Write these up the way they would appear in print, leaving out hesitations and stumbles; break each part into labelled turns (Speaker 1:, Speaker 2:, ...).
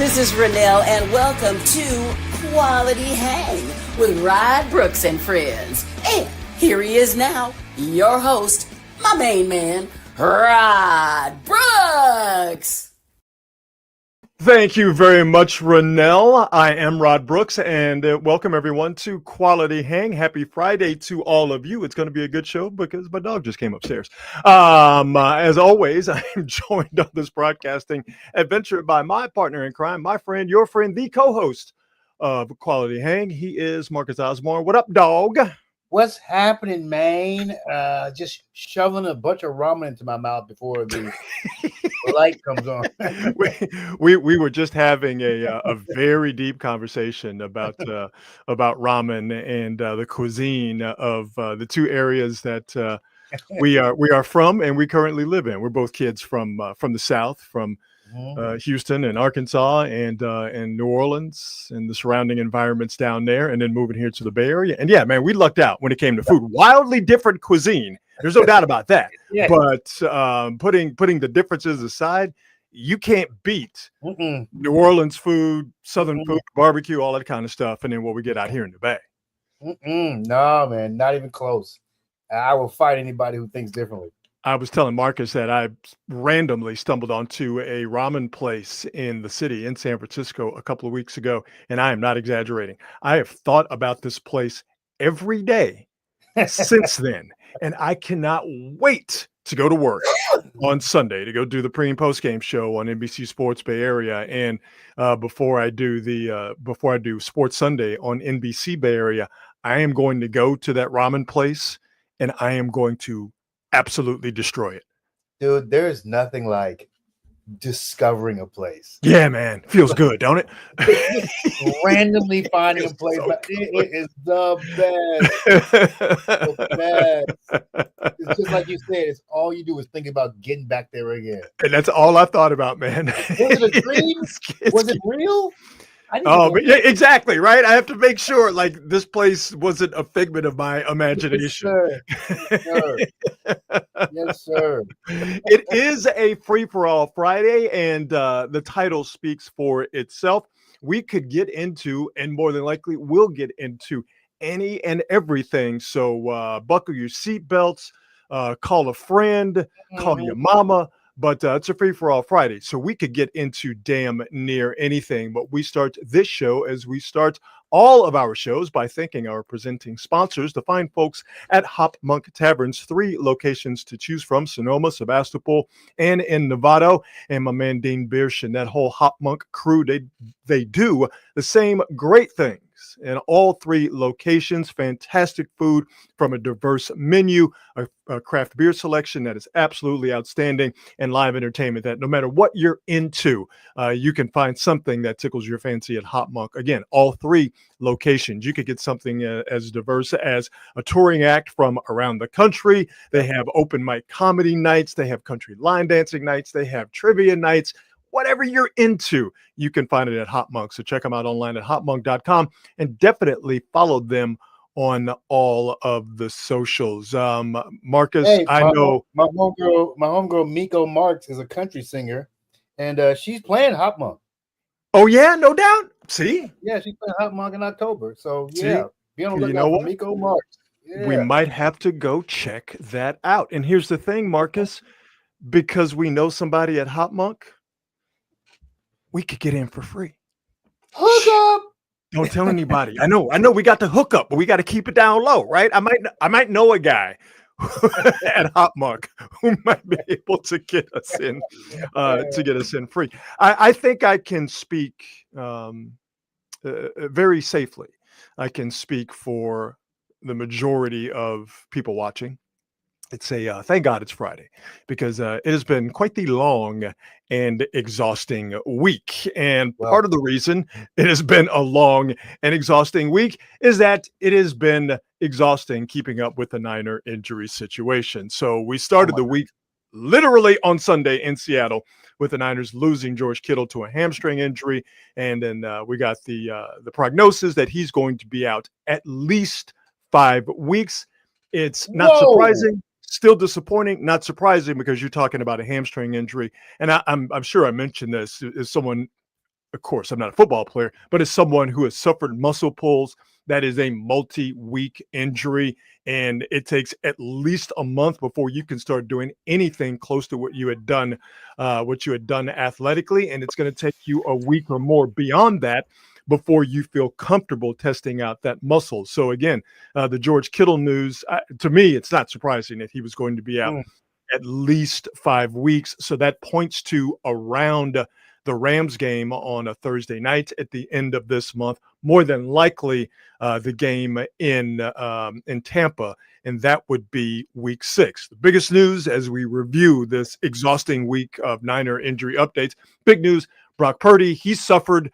Speaker 1: This is Renelle, and welcome to Quality Hang with Rod Brooks and friends. And here he is now, your host, my main man, Rod Brooks.
Speaker 2: Thank you very much, Renelle. I am Rod Brooks, and welcome everyone to Quality Hang. Happy Friday to all of you. It's going to be a good show because my dog just came upstairs. As always, I am joined on this broadcasting adventure by my partner in crime, my friend, your friend, the co-host of Quality Hang. He is Marcus Osborne. What up, dog?
Speaker 3: What's happening, man? Just shoveling a bunch of ramen into my mouth before the light comes on.
Speaker 2: we were just having a very deep conversation about ramen and the cuisine of the two areas that we are from and we currently live in. We're both kids from the South, from Houston and Arkansas and New Orleans and the surrounding environments down there, and then moving here to the Bay Area. And yeah, man, we lucked out when it came to food. Wildly different cuisine. There's no doubt about that.
Speaker 3: Yeah.
Speaker 2: But putting the differences aside, you can't beat New Orleans food, Southern food, barbecue, all that kind of stuff, and then what we get out here in the Bay.
Speaker 3: No, man, not even close. I will fight anybody who thinks differently.
Speaker 2: I was telling Marcus that I randomly stumbled onto a ramen place in the city in San Francisco a couple of weeks ago, and I am not exaggerating. I have thought about this place every day since then, and I cannot wait to go to work on Sunday to go do the pre and post game show on NBC Sports Bay Area, and before I do Sports Sunday on NBC Bay Area, I am going to go to that ramen place, and I am going to absolutely destroy it.
Speaker 3: Dude, there's nothing like discovering a place.
Speaker 2: Yeah, man. Feels good, don't it?
Speaker 3: Randomly finding a place.
Speaker 2: So
Speaker 3: it is the best. It's just like you said, it's all you do is think about getting back there again.
Speaker 2: And that's all I thought about, man.
Speaker 3: Was it a dream? Was it real?
Speaker 2: But yeah, exactly, right? I have to make sure, like, this place wasn't a figment of my imagination.
Speaker 3: Yes, sir. Yes, sir.
Speaker 2: It is a free-for-all Friday, and the title speaks for itself. We could get into, and more than likely will get into, any and everything. So buckle your seatbelts, call a friend, call your mama. But it's a free-for-all Friday, so we could get into damn near anything. But we start this show, as we start all of our shows, by thanking our presenting sponsors, the fine folks at Hop Monk Taverns. 3 locations to choose from: Sonoma, Sebastopol, and in Novato. And my man Dean Biersch and that whole Hop Monk crew, they do the same great things in all 3 locations. Fantastic food from a diverse menu, a craft beer selection that is absolutely outstanding, and live entertainment that no matter what you're into, you can find something that tickles your fancy at Hop Monk. Again, all 3 locations. You could get something as diverse as a touring act from around the country. They have open mic comedy nights. They have country line dancing nights. They have trivia nights. Whatever you're into, you can find it at Hop Monk. So check them out online at hopmonk.com, and definitely follow them on all of the socials. Marcus,
Speaker 3: Hey,
Speaker 2: I know
Speaker 3: my homegirl Miko Marks is a country singer, and she's playing Hop Monk.
Speaker 2: Oh yeah, no doubt. See?
Speaker 3: Yeah, she's playing Hop Monk in October. So
Speaker 2: See?
Speaker 3: yeah, be on the
Speaker 2: You
Speaker 3: lookout
Speaker 2: know
Speaker 3: for
Speaker 2: what?
Speaker 3: Miko Marks. Yeah.
Speaker 2: We might have to go check that out. And here's the thing, Marcus, because we know somebody at Hop Monk, we could get in for free.
Speaker 3: Hook up.
Speaker 2: Don't tell anybody. I know we got the hookup, but we got to keep it down low, right? I might know a guy at Hop Monk who might be able to get us in free. I think I can speak very safely. I can speak for the majority of people watching. It's thank God it's Friday, because it has been quite the long and exhausting week. And part of the reason it has been a long and exhausting week is that it has been exhausting keeping up with the Niner injury situation. So we started the week literally on Sunday in Seattle with the Niners losing George Kittle to a hamstring injury. And then we got the prognosis that he's going to be out at least 5 weeks. It's not surprising. Still disappointing, not surprising, because you're talking about a hamstring injury. And I'm sure I mentioned this as someone of course, I'm not a football player, but as someone who has suffered muscle pulls, that is a multi-week injury, and it takes at least a month before you can start doing anything close to what you had done athletically, and it's going to take you a week or more beyond that before you feel comfortable testing out that muscle. So again, the George Kittle news, to me, it's not surprising that he was going to be out at least 5 weeks. So that points to around the Rams game on a Thursday night at the end of this month, more than likely the game in Tampa, and that would be week 6. The biggest news as we review this exhausting week of Niner injury updates, big news, Brock Purdy, he suffered,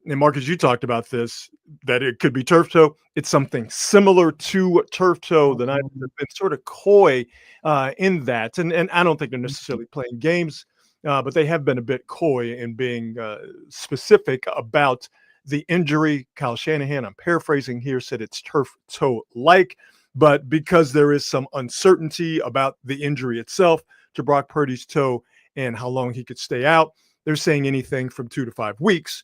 Speaker 2: and Marcus, you talked about this, that it could be turf toe. It's something similar to turf toe. The Niners have been sort of coy in that, and I don't think they're necessarily playing games, but they have been a bit coy in being specific about the injury. Kyle Shanahan, I'm paraphrasing here, said it's turf toe-like, but because there is some uncertainty about the injury itself to Brock Purdy's toe and how long he could stay out, they're saying anything from 2 to 5 weeks,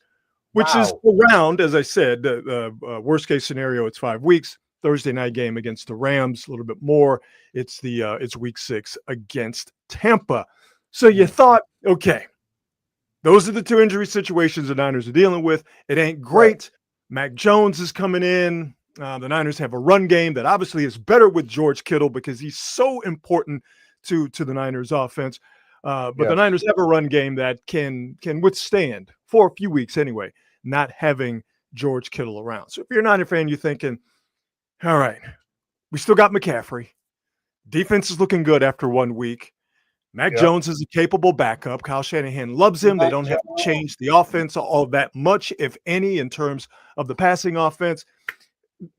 Speaker 2: which is around, as I said, the worst case scenario, it's 5 weeks. Thursday night game against the Rams, a little bit more. It's week 6 against Tampa. So you thought, okay, those are the 2 injury situations the Niners are dealing with. It ain't great. Mac Jones is coming in. The Niners have a run game that obviously is better with George Kittle because he's so important to the Niners offense. But the Niners have a run game that can withstand, for a few weeks anyway, not having George Kittle around. So if you're a Niner fan, you're thinking, all right, we still got McCaffrey. Defense is looking good after 1 week. Mac Jones is a capable backup. Kyle Shanahan loves him. They don't have to change the offense all that much, if any, in terms of the passing offense.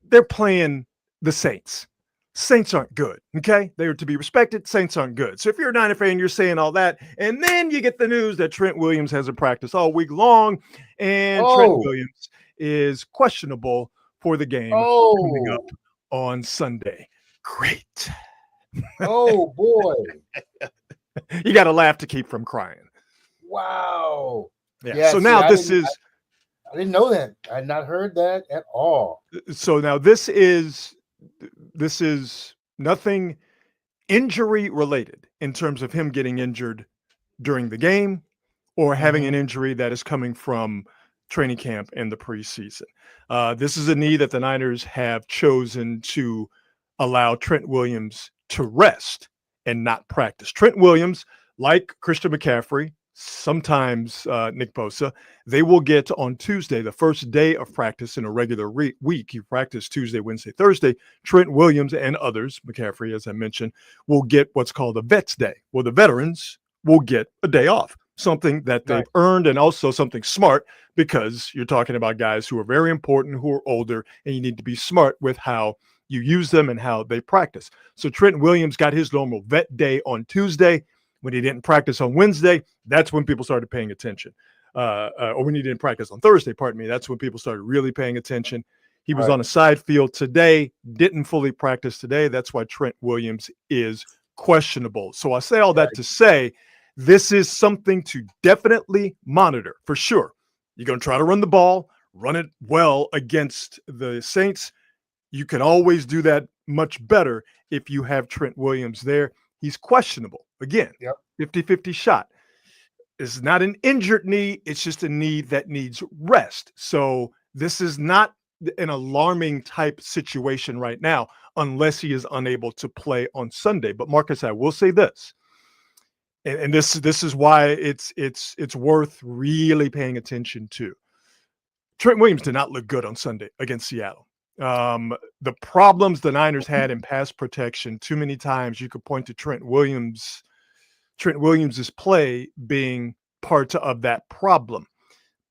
Speaker 2: They're playing the Saints. Saints aren't good, okay? They are to be respected. Saints aren't good. So if you're a Niner fan, you're saying all that, and then you get the news that Trent Williams hasn't practiced all week long, and Trent Williams is questionable for the game coming up on Sunday. Great.
Speaker 3: Oh, boy.
Speaker 2: You got to laugh to keep from crying.
Speaker 3: Wow.
Speaker 2: Yeah. So now this is...
Speaker 3: I didn't know that. I had not heard that at all.
Speaker 2: So now this is nothing injury related in terms of him getting injured during the game or having an injury that is coming from training camp in the preseason. This is a knee that the Niners have chosen to allow Trent Williams to rest and not practice. Trent Williams, like Christian McCaffrey, sometimes Nick Bosa, they will get on Tuesday, the first day of practice in a regular week. You practice Tuesday, Wednesday, Thursday. Trent Williams and others, McCaffrey, as I mentioned, will get what's called a Vets Day. Well, the veterans will get a day off, something that they've earned, and also something smart, because you're talking about guys who are very important, who are older, and you need to be smart with how you use them and how they practice. So Trent Williams got his normal vet day on Tuesday. When he didn't practice on Wednesday, that's when people started paying attention. Or when he didn't practice on Thursday, pardon me, that's when people started really paying attention. He was on a side field today, didn't fully practice today. That's why Trent Williams is questionable. So I say all that to say this is something to definitely monitor for sure. You're going to try to run the ball, run it well against the Saints. You can always do that much better if you have Trent Williams there. He's questionable. Again, 50-50 shot. It's not an injured knee. It's just a knee that needs rest. So this is not an alarming type situation right now, unless he is unable to play on Sunday. But Marcus, I will say this, and this is why it's worth really paying attention to. Trent Williams did not look good on Sunday against Seattle. The problems the Niners had in pass protection, too many times you could point to Trent Williams's play being part of that problem.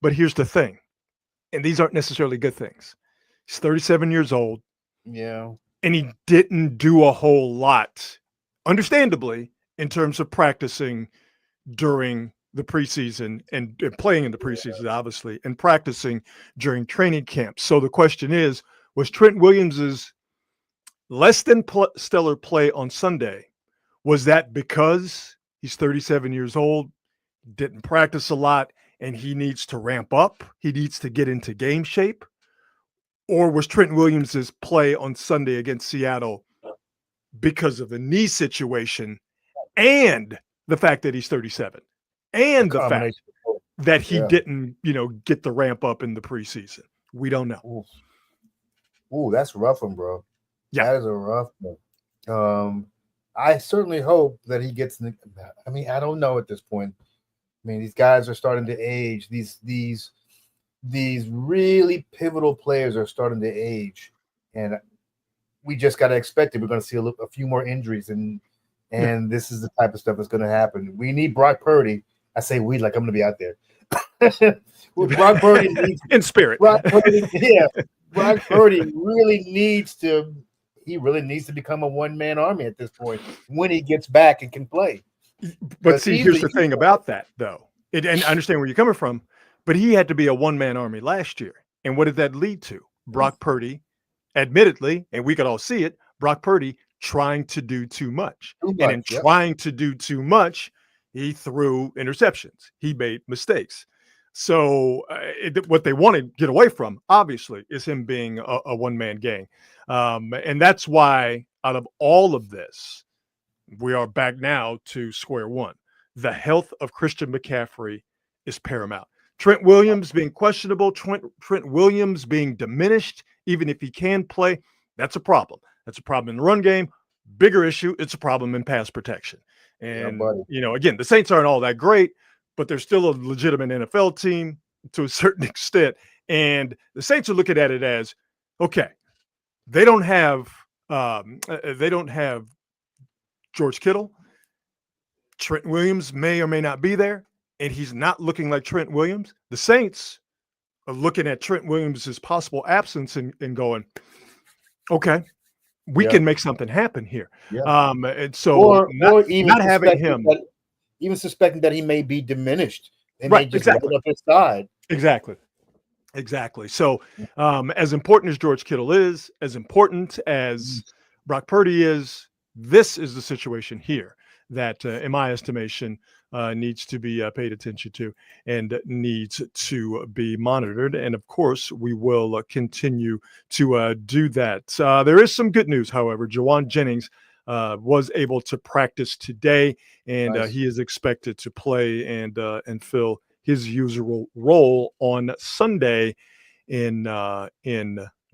Speaker 2: But here's the thing, and these aren't necessarily good things. He's 37 years old.
Speaker 3: Yeah.
Speaker 2: And he didn't do a whole lot, understandably, in terms of practicing during the preseason and playing in the preseason, obviously, and practicing during training camp. So the question is, was Trent Williams's less than stellar play on Sunday, was that because he's 37 years old, didn't practice a lot, and he needs to ramp up, he needs to get into game shape? Or was Trent Williams' play on Sunday against Seattle because of the knee situation and the fact that he's 37 and the fact that he didn't, get the ramp up in the preseason? We don't know.
Speaker 3: Ooh, that's a rough one, bro.
Speaker 2: Yeah.
Speaker 3: That is a rough one. I certainly hope that he gets. I mean, I don't know at this point. I mean, these guys are starting to age. These really pivotal players are starting to age, and we just got to expect it. We're going to see a few more injuries, and this is the type of stuff that's going to happen. We need Brock Purdy. I say we, like I'm going to be out there. Brock Purdy needs
Speaker 2: in spirit.
Speaker 3: Brock Purdy really needs to. He really needs to become a one-man army at this point when he gets back and can play.
Speaker 2: But see, here's the thing about that, though. And I understand where you're coming from, but he had to be a one-man army last year. And what did that lead to? Brock Purdy, admittedly, and we could all see it, Brock Purdy trying to do too much. And in trying to do too much, he threw interceptions. He made mistakes. So what they want to get away from, obviously, is him being a one-man gang. And that's why out of all of this, we are back now to square one. The health of Christian McCaffrey is paramount. Trent Williams being questionable, Trent Williams being diminished, even if he can play, that's a problem. That's a problem in the run game. Bigger issue, it's a problem in pass protection. And, again, the Saints aren't all that great, but they're still a legitimate NFL team to a certain extent. And the Saints are looking at it as, okay, they don't have George Kittle. Trent Williams may or may not be there, and he's not looking like Trent Williams. The Saints are looking at Trent Williams' possible absence and going, okay, we can make something happen here. Yeah. And so
Speaker 3: or even
Speaker 2: not having him.
Speaker 3: Even suspecting that he may be diminished. They may just roll up his side.
Speaker 2: Exactly. So as important as George Kittle is, as important as Brock Purdy is, this is the situation here that, in my estimation, needs to be paid attention to and needs to be monitored. And, of course, we will continue to do that. There is some good news, however. Jawan Jennings was able to practice today, and he is expected to play and fill his usual role on Sunday in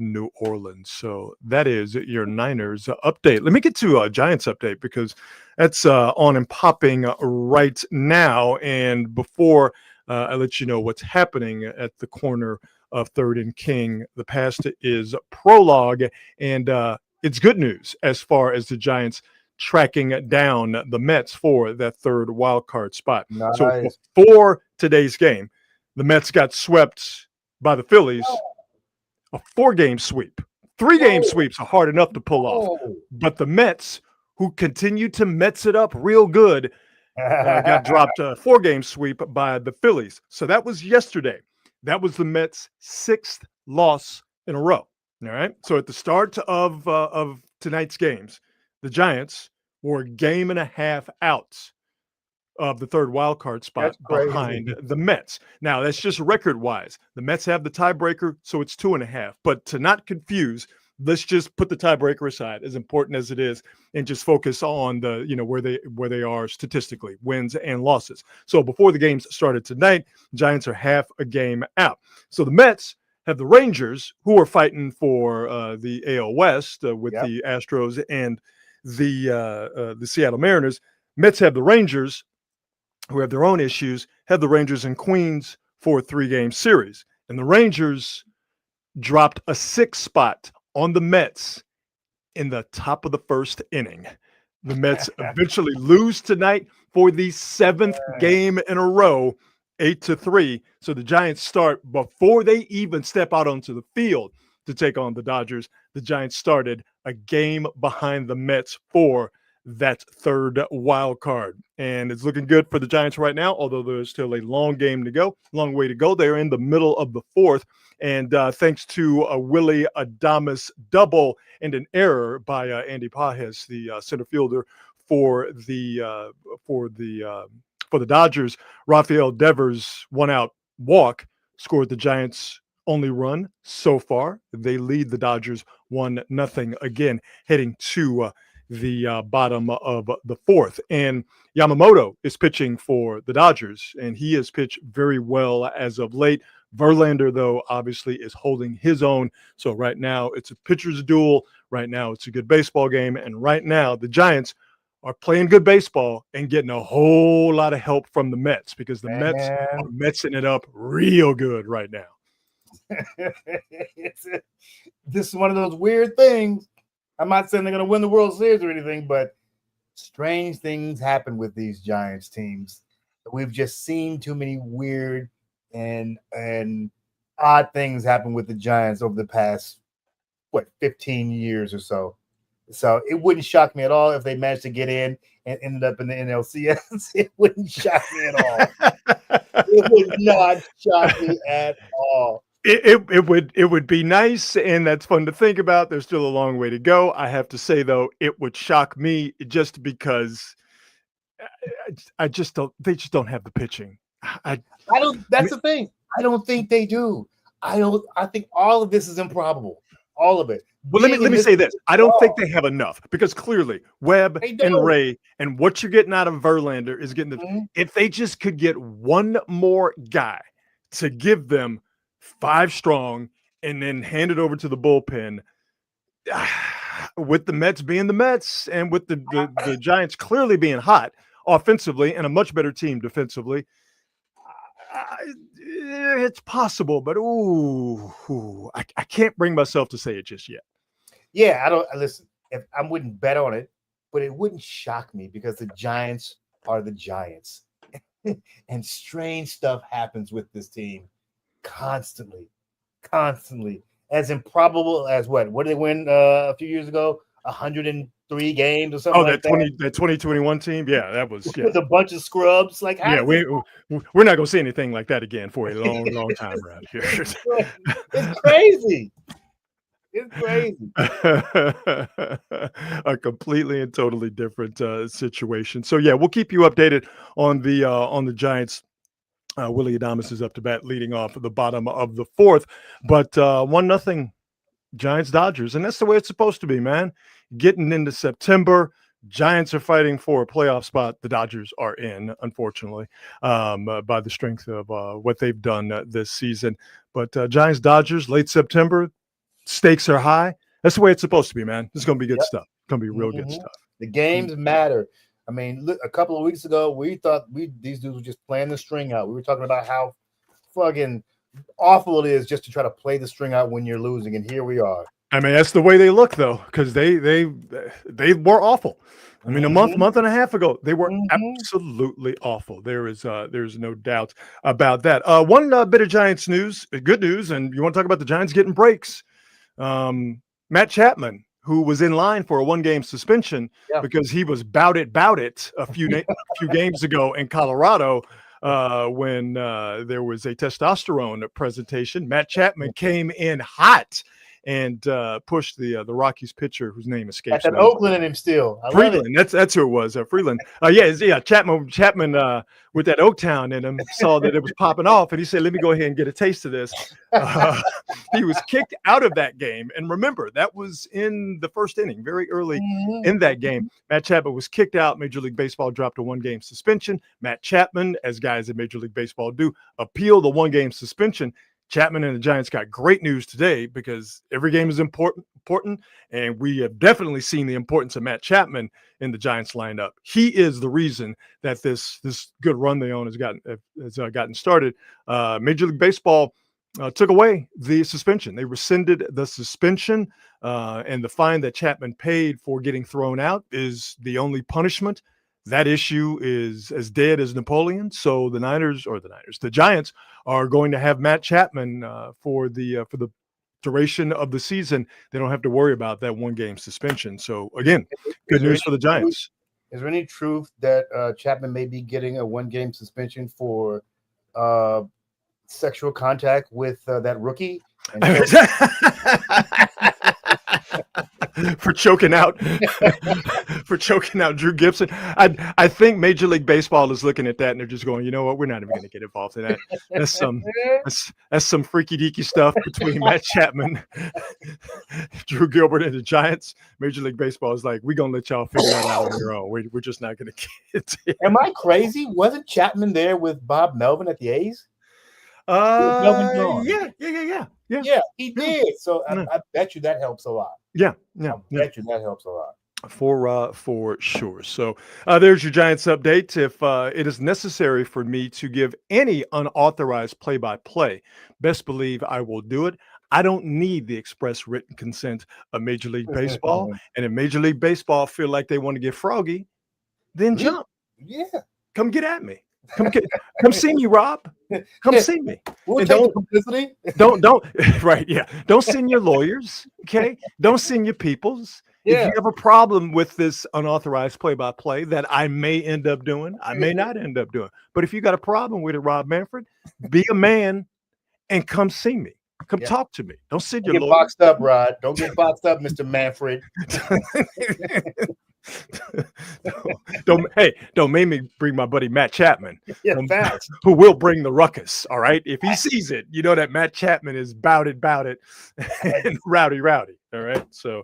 Speaker 2: New Orleans. So that is your Niners update. Let me get to a Giants update because that's on and popping right now. And before I let you know what's happening at the corner of 3rd and King, the past is prologue, and it's good news as far as the Giants tracking down the Mets for that 3rd wild card spot.
Speaker 3: Nice.
Speaker 2: So before today's game, the Mets got swept by the Phillies. A 4-game sweep. 3-game sweeps are hard enough to pull off. But the Mets, who continue to Mets it up real good, got dropped a 4-game sweep by the Phillies. So that was yesterday. That was the Mets' 6th loss in a row. All right. So at the start of tonight's games, the Giants were a game and a half out of the 3rd wild card spot behind the Mets. Now, that's just record-wise. The Mets have the tiebreaker, so it's 2.5. But to not confuse, let's just put the tiebreaker aside, as important as it is, and just focus on the where they are statistically, wins and losses. So before the games started tonight, Giants are half a game out. So the Mets have the Rangers, who are fighting for the AL West with the Astros and the Seattle Mariners. Mets have the Rangers, who have their own issues, have the Rangers and Queens for a 3-game series. And the Rangers dropped a 6th spot on the Mets in the top of the 1st inning. The Mets eventually lose tonight for the 7th game in a row, 8-3. So the Giants start before they even step out onto the field to take on the Dodgers. The Giants started a game behind the Mets for that 3rd wild card. And it's looking good for the Giants right now, although there's still a long way to go. They're in the middle of the 4th. And thanks to a Willie Adames double and an error by Andy Pajes, the center fielder for the for the Dodgers, Rafael Devers 1-out walk scored the Giants' only run so far. They lead the Dodgers 1-0 again, heading to the bottom of the fourth. And Yamamoto is pitching for the Dodgers, and he has pitched very well as of late. Verlander, though, obviously is holding his own. So right now it's a pitcher's duel. Right now it's a good baseball game. And right now the Giants are playing good baseball and getting a whole lot of help from the Mets, because the Mets are Metsing it up real good right now.
Speaker 3: This is one of those weird things. I'm not saying they're going to win the World Series or anything, but strange things happen with these Giants teams. We've just seen too many weird and odd things happen with the Giants over the past 15 years or so. So it wouldn't shock me at all if they managed to get in and ended up in the NLCS. It wouldn't shock me at all. It would not shock me at all.
Speaker 2: It would be nice, and that's fun to think about. There's still a long way to go. I have to say, though, it would shock me just because I just don't. They just don't have the pitching.
Speaker 3: I don't. That's the thing. I don't think they do. I think all of this is improbable. All of it.
Speaker 2: Well, let me say this. I don't think they have enough, because clearly Webb and Ray and what you're getting out of Verlander is getting the. If they just could get one more guy to give them 5 strong and then hand it over to the bullpen, with the Mets being the Mets and with the Giants clearly being hot offensively and a much better team defensively, it's possible, but I can't bring myself to say it just yet.
Speaker 3: Yeah, I don't listen. If I wouldn't bet on it, but it wouldn't shock me, because the Giants are the Giants, and strange stuff happens with this team constantly. As improbable as what did they win a few years ago? 103 games or something.
Speaker 2: Oh, that 2021 team. Yeah, that was
Speaker 3: with a bunch of scrubs. Like,
Speaker 2: we're not gonna see anything like that again for a long time around here.
Speaker 3: It's crazy. It's crazy.
Speaker 2: A completely and totally different situation. So yeah, we'll keep you updated on the Giants. Willie Adames is up to bat, leading off at the bottom of the fourth, but 1-0 Giants Dodgers, and that's the way it's supposed to be, man. Getting into September, Giants are fighting for a playoff spot. The Dodgers are in, unfortunately, by the strength of what they've done this season. But Giants Dodgers, late September, stakes are high. That's the way it's supposed to be, man. This is going to be good stuff. It's going to be real good stuff.
Speaker 3: The games matter. I mean, look, a couple of weeks ago, we thought these dudes were just playing the string out. We were talking about how fucking awful it is just to try to play the string out when you're losing, and here we are.
Speaker 2: I mean, that's the way they look, though, because they were awful. I mean, a month and a half ago, they were absolutely awful. There's no doubt about that. One bit of Giants news, good news, and you want to talk about the Giants getting breaks. Matt Chapman, who was in line for a 1-game suspension because he was bout it a few games ago in Colorado when there was a testosterone presentation. Matt Chapman came in hot and pushed the Rockies pitcher whose name escapes me.
Speaker 3: That's Oakland in him still.
Speaker 2: Freeland, that's who it was. Freeland. Chapman with that Oaktown in him saw that it was popping off, and he said, "Let me go ahead and get a taste of this." He was kicked out of that game, and remember, that was in the first inning, very early in that game. Matt Chapman was kicked out. Major League Baseball dropped a 1-game suspension. Matt Chapman, as guys in Major League Baseball do, appealed the 1-game suspension. Chapman and the Giants got great news today, because every game is important, and we have definitely seen the importance of Matt Chapman in the Giants lineup. He is the reason that this good run they own has gotten started. Major League Baseball took away the suspension. They rescinded the suspension, and the fine that Chapman paid for getting thrown out is the only punishment. That issue is as dead as Napoleon. So the Giants are going to have Matt Chapman for the duration of the season. They don't have to worry about that 1-game suspension. So again, good news for the Giants.
Speaker 3: Is there any truth that Chapman may be getting a 1-game suspension for sexual contact with that rookie?
Speaker 2: for choking out Drew Gibson. I think Major League Baseball is looking at that and they're just going, you know what, we're not even going to get involved in that. That's some freaky deaky stuff between Matt Chapman, Drew Gilbert, and the Giants. Major League Baseball is like, we're gonna let y'all figure that out on your own. We're just not gonna get it.
Speaker 3: Am I crazy? Wasn't Chapman there with Bob Melvin at the A's?
Speaker 2: Yeah,
Speaker 3: he did. So I bet you that helps a lot.
Speaker 2: Yeah.
Speaker 3: Bet you that helps a lot.
Speaker 2: For sure. So there's your Giants update. If it is necessary for me to give any unauthorized play-by-play, best believe I will do it. I don't need the express written consent of Major League Baseball. And if Major League Baseball feel like they want to get froggy, then jump.
Speaker 3: Yeah.
Speaker 2: Come get at me. Come see me, Rob. Come see me.
Speaker 3: We'll
Speaker 2: and
Speaker 3: take publicity.
Speaker 2: Don't right, yeah. Don't send your lawyers, okay? Don't send your peoples.
Speaker 3: Yeah.
Speaker 2: If you have a problem with this unauthorized play-by-play that I may end up doing, I may not end up doing. But if you got a problem with it, Rob Manfred, be a man and come see me. Come talk to me. Don't send your
Speaker 3: lawyers. Get boxed up, Rod. Don't get boxed up, Mr. Manfred. Don't make me bring my buddy Matt Chapman, who will bring the ruckus. All right, if he sees it, you know that Matt Chapman is bout it, and rowdy. All right, so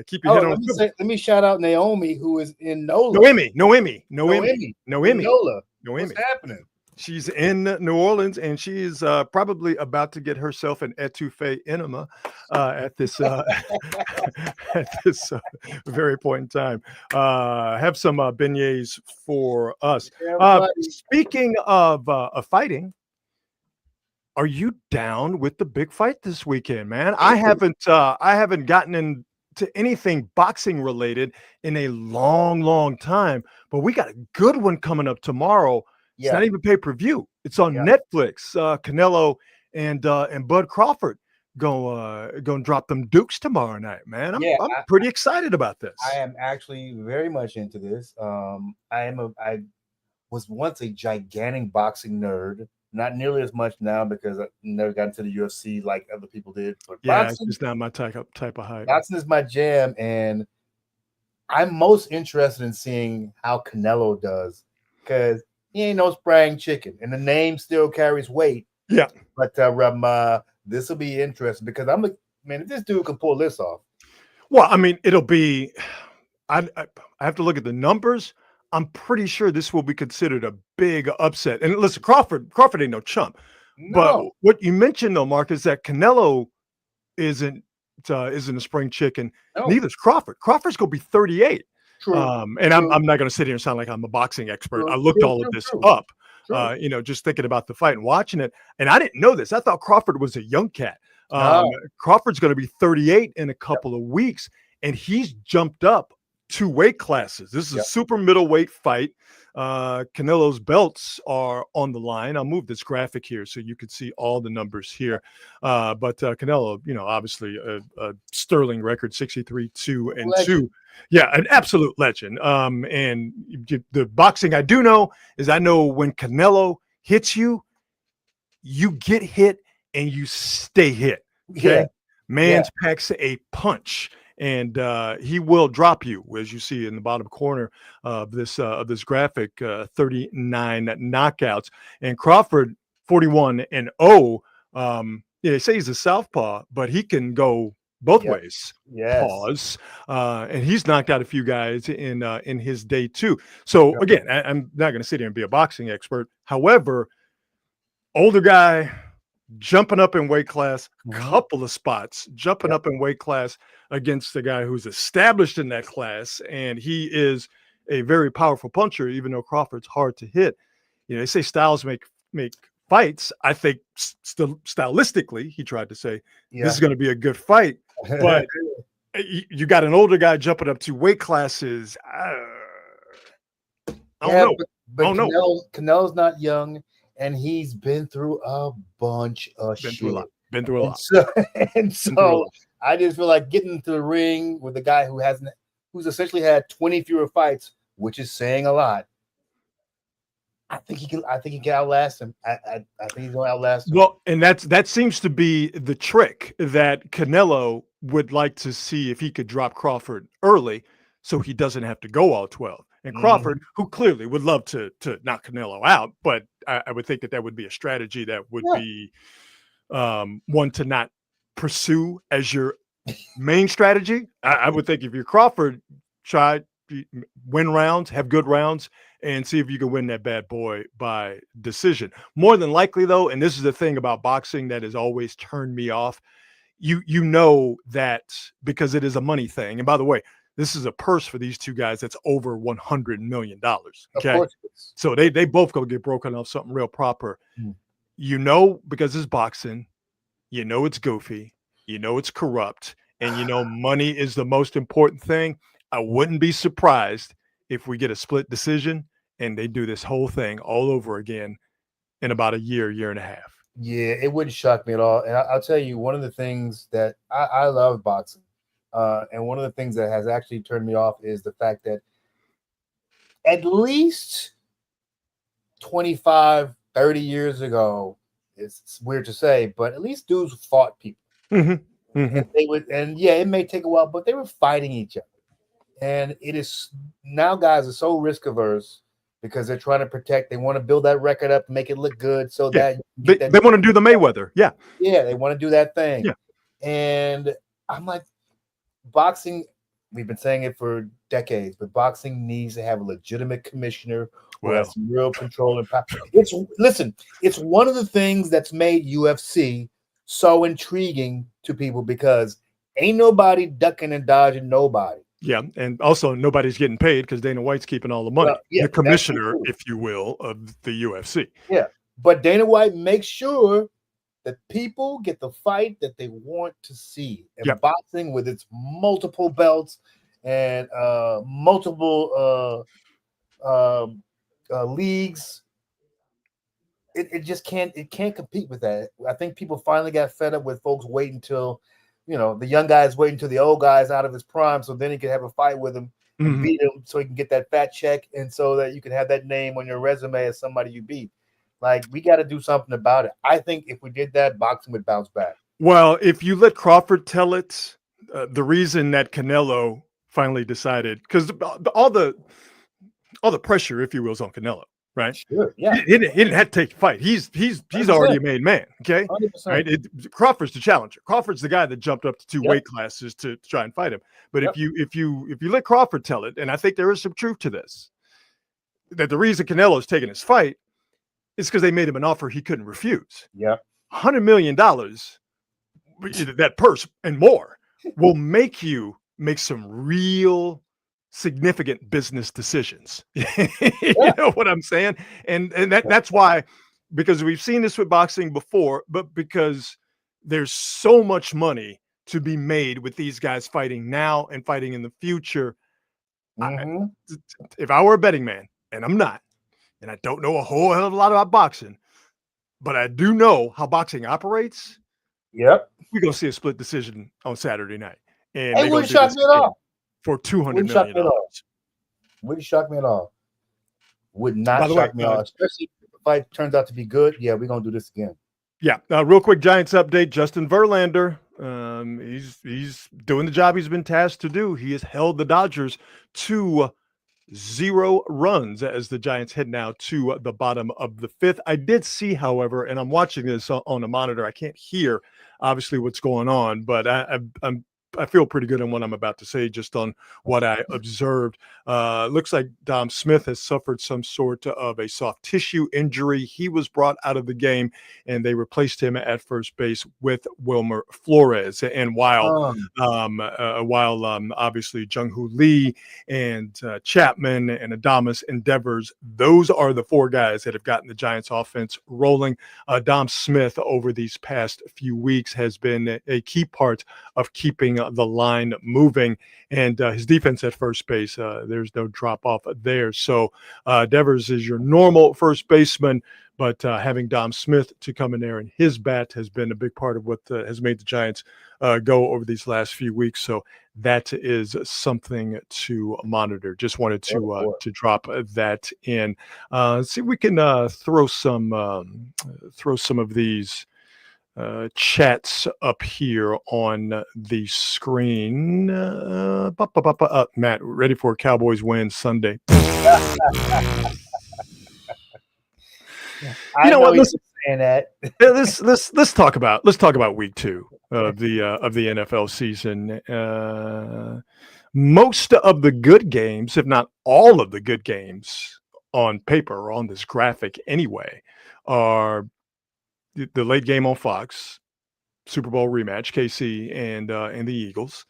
Speaker 3: keep your head on. Let me shout out Naomi, who is in NOLA.
Speaker 2: Noemi.
Speaker 3: NOLA. What's happening?
Speaker 2: She's in New Orleans, and she is probably about to get herself an etouffee enema at this very point in time. Have some beignets for us. Speaking of fighting, are you down with the big fight this weekend, man? I haven't gotten into anything boxing related in a long time, but we got a good one coming up tomorrow. It's not even pay-per-view. It's on Netflix. Canelo and Bud Crawford gonna drop them dukes tomorrow night, man. I'm pretty excited about this.
Speaker 3: I am actually very much into this. I was once a gigantic boxing nerd. Not nearly as much now because I never got into the UFC like other people did. But boxing,
Speaker 2: it's not my type of hype.
Speaker 3: Boxing is my jam, and I'm most interested in seeing how Canelo does because he ain't no spring chicken, and the name still carries weight.
Speaker 2: Yeah.
Speaker 3: But this will be interesting because if this dude can pull this off.
Speaker 2: Well, I mean, it'll be. I have to look at the numbers. I'm pretty sure this will be considered a big upset. And listen, Crawford ain't no chump. No. But what you mentioned though, Mark, is that Canelo isn't a spring chicken. No. Neither is Crawford. Crawford's gonna be 38.
Speaker 3: True.
Speaker 2: And I'm not going to sit here and sound like I'm a boxing expert. I looked all of this up, just thinking about the fight and watching it. And I didn't know this. I thought Crawford was a young cat. Crawford's going to be 38 in a couple of weeks, and he's jumped up 2 weight classes. This is a super middleweight fight. Canelo's belts are on the line. I'll move this graphic here so you can see all the numbers here. But Canelo, obviously a sterling record, 63-2-2. Yeah, an absolute legend. And the boxing I do know is I know when Canelo hits you, you get hit and you stay hit. Okay, Mans packs a punch. And he will drop you, as you see in the bottom corner of this graphic. 39 knockouts, and Crawford 41-0. They say he's a southpaw, but he can go both ways. Pause. And he's knocked out a few guys in his day too. So again, I'm not going to sit here and be a boxing expert. However, older guy. Jumping up in weight class, couple of spots, jumping up in weight class against the guy who's established in that class. And he is a very powerful puncher, even though Crawford's hard to hit. They say styles make fights. I think still stylistically, he tried to say, this is going to be a good fight. But you got an older guy jumping up 2 weight classes. I don't know.
Speaker 3: Canelo's not young. And he's been through a bunch of shit.
Speaker 2: Been through a lot.
Speaker 3: So I just feel like getting into the ring with a guy who's essentially had 20 fewer fights, which is saying a lot. I think he can. I think he can outlast him. I think he's going to outlast him.
Speaker 2: Well, and that seems to be the trick that Canelo would like to see if he could drop Crawford early, so he doesn't have to go all 12. And Crawford, who clearly would love to knock Canelo out, but I would think that would be a strategy that would be one to not pursue as your main strategy. I would think if you're Crawford, try win rounds, have good rounds, and see if you can win that bad boy by decision. More than likely, though, and this is the thing about boxing that has always turned me off, you know that because it is a money thing. And by the way, this is a purse for these two guys that's over $100 million. Okay. Of course. So they both gonna get broken off something real proper. You know, because it's boxing, you know it's goofy, you know it's corrupt, and you know money is the most important thing. I wouldn't be surprised if we get a split decision and they do this whole thing all over again in about a year and a half.
Speaker 3: Yeah, it wouldn't shock me at all. And I'll tell you, one of the things that I love boxing, and one of the things that has actually turned me off is the fact that at least 25, 30 years ago, it's weird to say, but at least dudes fought people. And they would, and yeah, it may take a while, but they were fighting each other. And it is now guys are so risk averse because they're trying to protect. They want to build that record up, make it look good, so that
Speaker 2: they want to do the Mayweather. Yeah,
Speaker 3: they want to do that thing.
Speaker 2: Yeah.
Speaker 3: And I'm like, boxing. We've been saying it for decades, but boxing needs to have a legitimate commissioner who has some real control and power. It's one of the things that's made UFC so intriguing to people because ain't nobody ducking and dodging nobody.
Speaker 2: Yeah, and also nobody's getting paid because Dana White's keeping all the money. The commissioner, if you will, of the UFC.
Speaker 3: Yeah, but Dana White makes sure that people get the fight that they want to see. And boxing, with its multiple belts and multiple leagues, it just can't compete with that. I think people finally got fed up with folks waiting until the young guys waiting until the old guy's out of his prime, so then he can have a fight with him and beat him, so he can get that fat check, and so that you can have that name on your resume as somebody you beat. Like, we got to do something about it. I think if we did that, boxing would bounce back.
Speaker 2: Well, if you let Crawford tell it, the reason that Canelo finally decided, because all the pressure, if you will, is on Canelo. Right.
Speaker 3: Sure. Yeah.
Speaker 2: He didn't have to take the fight. He's already a made man. Okay.
Speaker 3: 100%.
Speaker 2: Right. Crawford's the challenger. Crawford's the guy that jumped up to two weight classes to try and fight him. But if you let Crawford tell it, and I think there is some truth to this, that the reason Canelo's taking his fight is because they made him an offer he couldn't refuse.
Speaker 3: Yeah.
Speaker 2: $100 million, that purse and more, will make you make some real significant business decisions. You know what I'm saying? And that's why, because we've seen this with boxing before, but because there's so much money to be made with these guys fighting now and fighting in the future. If I were a betting man, and I'm not, and I don't know a whole hell of a lot about boxing, but I do know how boxing operates.
Speaker 3: Yep.
Speaker 2: We're going to see a split decision on Saturday night. And
Speaker 3: it wouldn't shock me at all.
Speaker 2: For $200 million.
Speaker 3: Wouldn't shock me at all. Would not shock me at all. Especially if the fight turns out to be good. Yeah, we're going to do this again.
Speaker 2: Yeah. Real quick Giants update. Justin Verlander, he's doing the job he's been tasked to do. He has held the Dodgers to 0 runs as the Giants head now to the bottom of the 5th. I did see, however, and I'm watching this on a monitor. I can't hear, obviously, what's going on, but I feel pretty good on what I'm about to say, just on what I observed. Looks like Dom Smith has suffered some sort of a soft tissue injury. He was brought out of the game, and they replaced him at first base with Wilmer Flores. And while obviously Jung-Hoo Lee and Chapman and Adames Endeavors, those are the 4 guys that have gotten the Giants offense rolling. Dom Smith over these past few weeks has been a key part of keeping the line moving, and his defense at first base, there's no drop off there. So Devers is your normal first baseman, but having Dom Smith to come in there and his bat has been a big part of what has made the Giants go over these last few weeks. So that is something to monitor. Just wanted to drop that in. See if we can throw some of these chats up here on the screen. Matt, ready for a Cowboys win Sunday?
Speaker 3: I know he's saying that.
Speaker 2: Let's talk about week 2 of the NFL season. Most of the good games, if not all of the good games on paper or on this graphic anyway, are the late game on Fox, Super Bowl rematch, KC and the Eagles.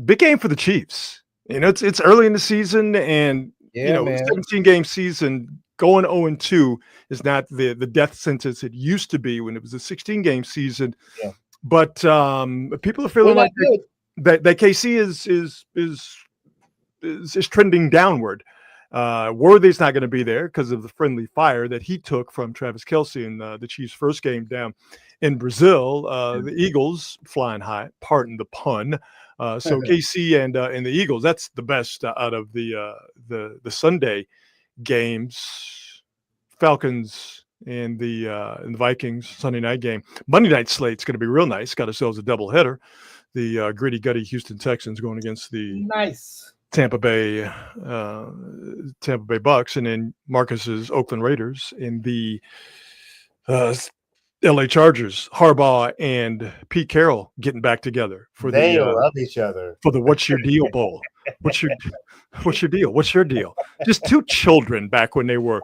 Speaker 2: Big game for the Chiefs. It's early in the season, and 17-game season. Going 0-2 is not the death sentence it used to be when it was a 16-game season. Yeah. But people are feeling like that KC is trending downward. Worthy's not going to be there because of the friendly fire that he took from Travis Kelce in the Chiefs' first game down in Brazil. The Eagles flying high, pardon the pun. So KC and the Eagles, that's the best out of the Sunday games. Falcons and the Vikings Sunday night game. Monday night slate's going to be real nice. Got ourselves a doubleheader. The gritty gutty Houston Texans going against the Tampa Bay Bucks, and then Marcus's Oakland Raiders in the LA Chargers. Harbaugh and Pete Carroll getting back together for
Speaker 3: they love each other
Speaker 2: for the What's Your Deal Bowl. What's your deal? What's your deal? Just two children back when they were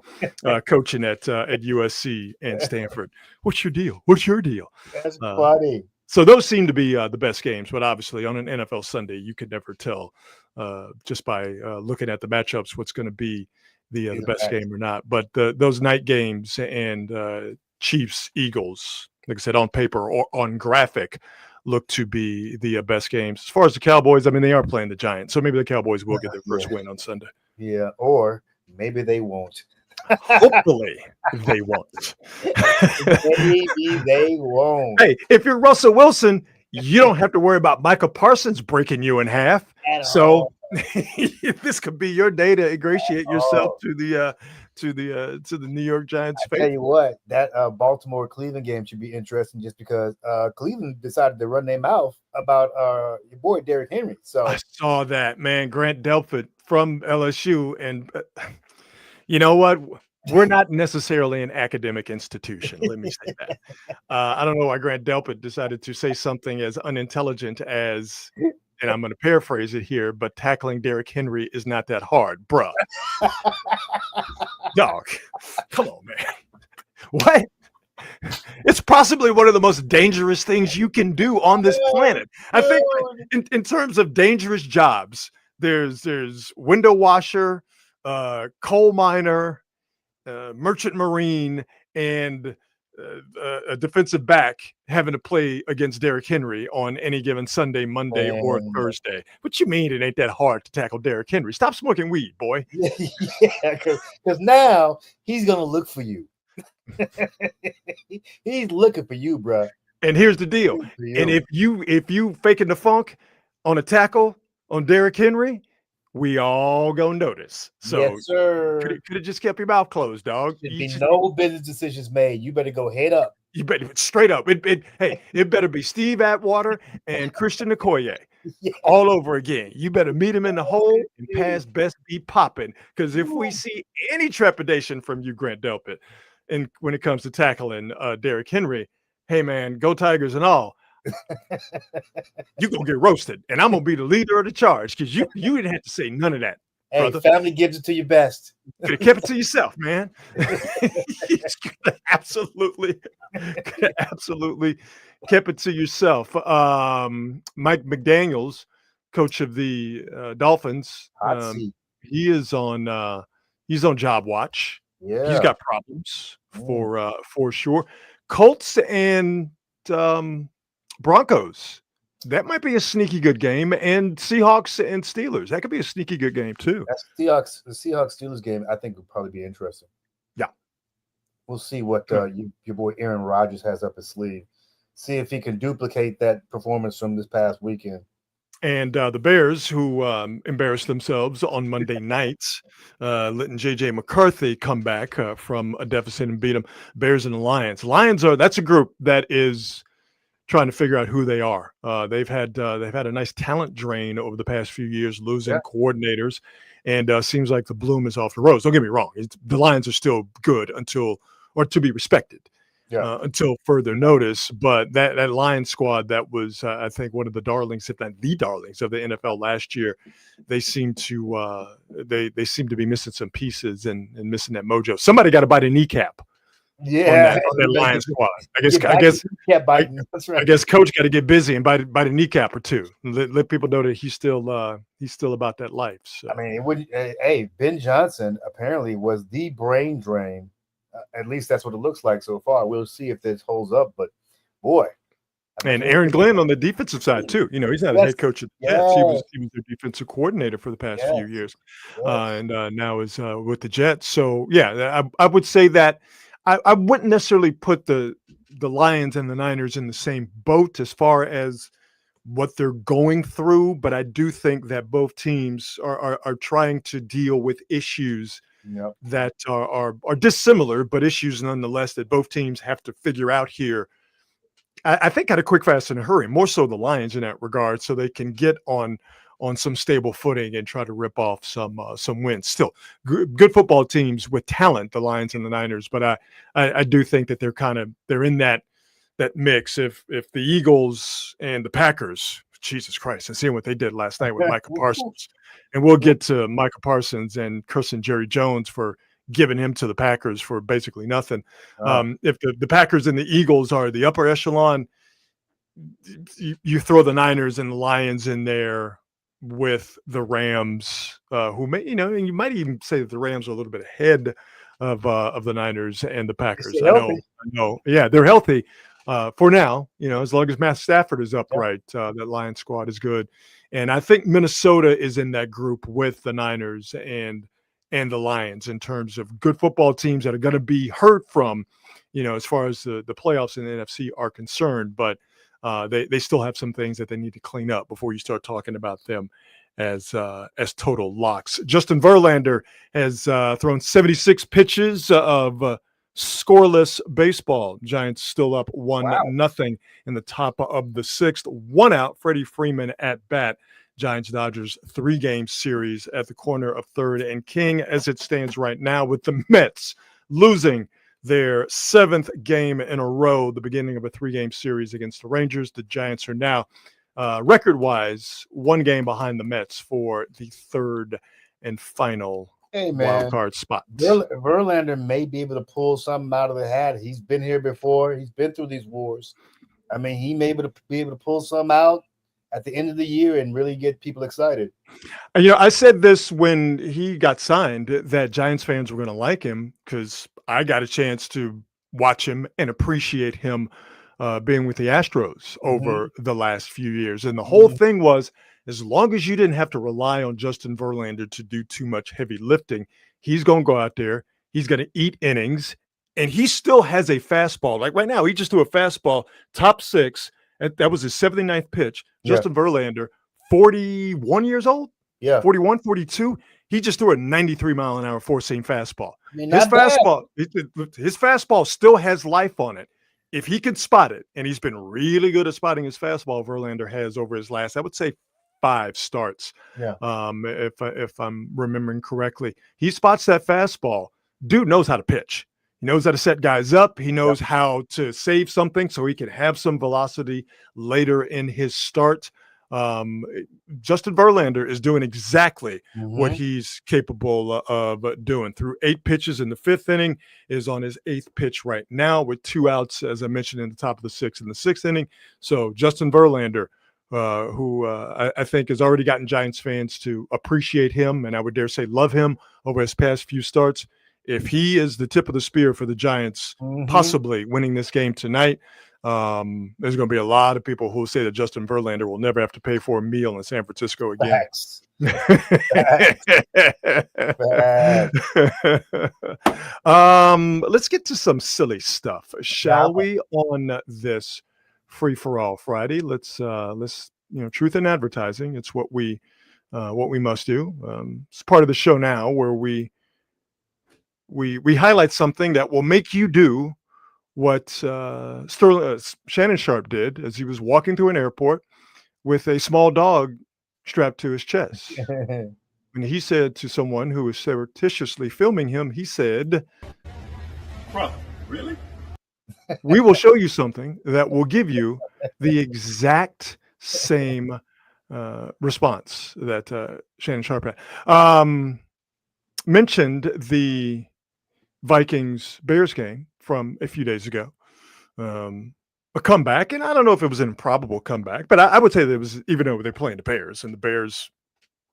Speaker 2: coaching at USC and Stanford. What's your deal? What's your deal?
Speaker 3: That's funny.
Speaker 2: So those seem to be the best games, but obviously on an NFL Sunday, you could never tell just by looking at the matchups what's going to be the best game or not. But those night games and Chiefs, Eagles, like I said, on paper or on graphic, look to be the best games. As far as the Cowboys, I mean, they are playing the Giants, so maybe the Cowboys will get their first win on Sunday.
Speaker 3: Yeah, or maybe they won't.
Speaker 2: Hopefully they won't.
Speaker 3: Maybe they won't.
Speaker 2: Hey, if you're Russell Wilson, you don't have to worry about Michael Parsons breaking you in half. So this could be your day to ingratiate yourself to the New York Giants.
Speaker 3: I tell you what, that Baltimore-Cleveland game should be interesting just because Cleveland decided to run their mouth about your boy Derrick Henry. So
Speaker 2: I saw that, man. Grant Delpit from LSU, and you know what? We're not necessarily an academic institution. Let me say that. I don't know why Grant Delpit decided to say something as unintelligent as, and I'm going to paraphrase it here, but tackling Derrick Henry is not that hard, bruh. Dog, come on, man. What? It's possibly one of the most dangerous things you can do on this planet. I think in terms of dangerous jobs, there's window washer, coal miner, merchant marine, and a defensive back having to play against Derrick Henry on any given Sunday, Monday, or Thursday. What you mean it ain't that hard to tackle Derrick Henry? Stop smoking weed, boy.
Speaker 3: Yeah, because now he's going to look for you. He's looking for you, bro.
Speaker 2: And here's the deal. And if you faking the funk on a tackle on Derrick Henry, we all gonna notice. So
Speaker 3: yes, sir.
Speaker 2: Could have just kept your mouth closed, dog.
Speaker 3: Should be no business decisions made. You better go head up.
Speaker 2: You better straight up. It better be Steve Atwater and Christian Okoye all over again. You better meet him in the hole and pass best be popping. Because if we see any trepidation from you, Grant Delpit, and when it comes to tackling Derrick Henry, hey man, go Tigers and all. You gonna get roasted, and I'm gonna be the leader of the charge because you didn't have to say none of that.
Speaker 3: Hey,
Speaker 2: brother.
Speaker 3: Family gives it to your best.
Speaker 2: Could have kept it to yourself, man. absolutely kept it to yourself. Mike McDaniels, coach of the Dolphins, he is on job watch.
Speaker 3: Yeah,
Speaker 2: he's got problems for sure. Colts and Broncos That might be a sneaky good game. And Seahawks and Steelers, that could be a sneaky good game too.
Speaker 3: The Seahawks Steelers game, I think, would probably be interesting.
Speaker 2: Yeah.
Speaker 3: We'll see what your boy Aaron Rodgers has up his sleeve. See if he can duplicate that performance from this past weekend.
Speaker 2: And the Bears, who embarrassed themselves on Monday nights, letting J.J. McCarthy come back from a deficit and beat them. Bears and the Lions. That's a group that is trying to figure out who they are. They've had a nice talent drain over the past few years, losing coordinators, and seems like the bloom is off the rose. Don't get me wrong; the Lions are still good to be respected. Until further notice. But that Lions squad that was, I think, one of the darlings, if not the darlings, of the NFL last year, they seem to be missing some pieces and missing that mojo. Somebody got to bite a kneecap. On that Lions squad. That's right. I guess Coach got to get busy and bite a kneecap or two. Let people know that he's still about that life. So.
Speaker 3: I mean, Ben Johnson apparently was the brain drain. At least that's what it looks like so far. We'll see if this holds up, but boy.
Speaker 2: And Aaron Glenn on the defensive side too. He's not a head coach at the Jets. He was their defensive coordinator for the past few years, and now is with the Jets. So yeah, I would say that I wouldn't necessarily put the Lions and the Niners in the same boat as far as what they're going through, but I do think that both teams are trying to deal with issues. That are dissimilar, but issues nonetheless that both teams have to figure out here. I think at a quick, fast, and a hurry, more so the Lions in that regard, so they can get on some stable footing and try to rip off some wins. Still, good football teams with talent, the Lions and the Niners, but I do think that they're in that mix. If the Eagles and the Packers, Jesus Christ, and seeing what they did last night with Micah Parsons. And we'll get to Micah Parsons and cursing Jerry Jones for giving him to the Packers for basically nothing. If the Packers and the Eagles are the upper echelon, you throw the Niners and the Lions in there with the Rams, who may, and you might even say that the Rams are a little bit ahead of the Niners and the Packers. I know. Yeah, they're healthy. For now, as long as Matt Stafford is upright, that Lions squad is good. And I think Minnesota is in that group with the Niners and the Lions in terms of good football teams that are going to be heard from, as far as the playoffs in the NFC are concerned. But they still have some things that they need to clean up before you start talking about them as total locks. Justin Verlander has thrown 76 pitches of scoreless baseball. Giants still up 1-0 in the top of the sixth. 1 out. Freddie Freeman at bat. Giants-Dodgers 3-game series at the corner of third and King as it stands right now, with the Mets losing their 7th game in a row, the beginning of a 3-game series against the Rangers. The Giants are now record-wise 1 game behind the Mets for the 3rd and final wild card spot.
Speaker 3: Verlander may be able to pull something out of the hat. He's been here before. He's been through these wars. I mean, he may be able to pull some out at the end of the year and really get people excited.
Speaker 2: I said this when he got signed, that Giants fans were going to like him because I got a chance to watch him and appreciate him being with the Astros over the last few years. And the whole thing was, as long as you didn't have to rely on Justin Verlander to do too much heavy lifting, he's going to go out there, he's going to eat innings, and he still has a fastball. Like right now, he just threw a fastball, top 6. That was his 79th pitch. Justin Verlander, 41 years old? 41, 42. He just threw a 93-mile-an-hour four-seam fastball. His fastball still has life on it. If he can spot it, and he's been really good at spotting his fastball, Verlander has over his last, I would say, 5 starts. If I'm remembering correctly. He spots that fastball. Dude knows how to pitch. He knows how to set guys up. He knows how to save something so he can have some velocity later in his start. Justin Verlander is doing exactly what he's capable of doing. Through 8 pitches in the 5th inning, is on his 8th pitch right now with 2 outs, as I mentioned, in the top of the 6th in the 6th inning. So Justin Verlander, who I think has already gotten Giants fans to appreciate him, and I would dare say love him over his past few starts. If he is the tip of the spear for the Giants, possibly winning this game tonight, There's going to be a lot of people who say that Justin Verlander will never have to pay for a meal in San Francisco again.
Speaker 3: Facts.
Speaker 2: Let's get to some silly stuff, shall we? On this Free for All Friday, let's truth in advertising. It's what we must do. It's part of the show now where we highlight something that will make you do what Shannon Sharp did as he was walking through an airport with a small dog strapped to his chest. And he said to someone who was surreptitiously filming him, he said,
Speaker 4: "Bro, really?
Speaker 2: We will show you something that will give you the exact same response that Shannon Sharp had." Mentioned the Vikings-Bears game from a few days ago. A comeback, and I don't know if it was an improbable comeback, but I would say that it was, even though they're playing the Bears, and the Bears,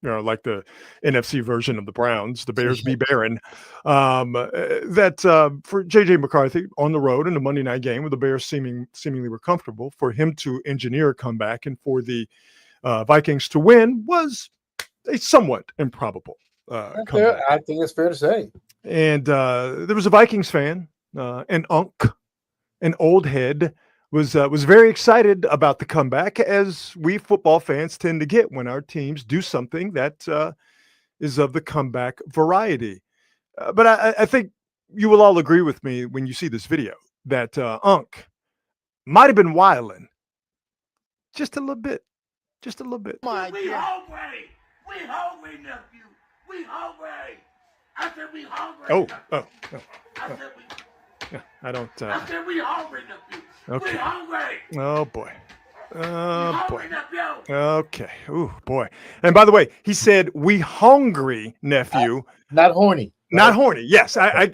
Speaker 2: like the NFC version of the Browns, the Bears be Baron, that for J.J. McCarthy on the road in the Monday night game where the Bears seemingly were comfortable, for him to engineer a comeback and for the Vikings to win was a somewhat improbable comeback.
Speaker 3: I think it's fair to say.
Speaker 2: And there was a Vikings fan, an old head, was very excited about the comeback, as we football fans tend to get when our teams do something that is of the comeback variety. But I think you will all agree with me when you see this video that Unc might have been wilding just a little bit. Just a little bit.
Speaker 4: We hungry! We hungry, nephew! We hungry! I said we hungry!
Speaker 2: Oh.
Speaker 4: I said we...
Speaker 2: I don't.
Speaker 4: I said we hungry, nephew!
Speaker 2: Okay.
Speaker 4: We hungry!
Speaker 2: Oh boy. Oh boy.
Speaker 4: Hungry, nephew!
Speaker 2: Okay. Ooh, boy. And by the way, he said, "We hungry, nephew."
Speaker 3: Not horny.
Speaker 2: Not horny. Yes, I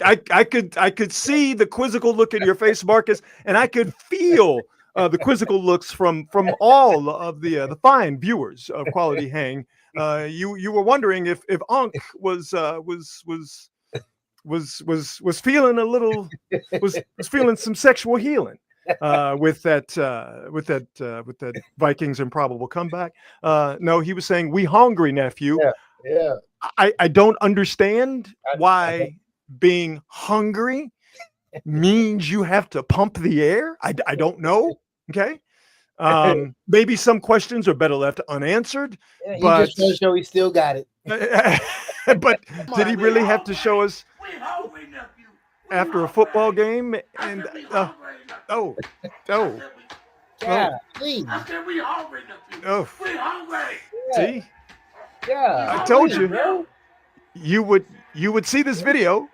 Speaker 2: could see the quizzical look in your face, Marcus, and I could feel the quizzical looks from all of the fine viewers of Quality Hang. You were wondering if Unc was feeling a little was feeling some sexual healing with that Vikings improbable comeback. No, he was saying, "We hungry, nephew."
Speaker 3: Yeah.
Speaker 2: I don't understand why being hungry means you have to pump the air. I don't know. Okay. Maybe some questions are better left unanswered.
Speaker 3: Yeah, he
Speaker 2: but
Speaker 3: just want to show he still got it.
Speaker 2: But did he really have to show us after a football game? And
Speaker 3: Yeah, please.
Speaker 4: I said we hungry, nephew!
Speaker 2: Oh,
Speaker 4: We hungry!
Speaker 2: see,
Speaker 3: Yeah,
Speaker 2: I told
Speaker 3: please,
Speaker 2: you.
Speaker 3: bro.
Speaker 2: you would see this video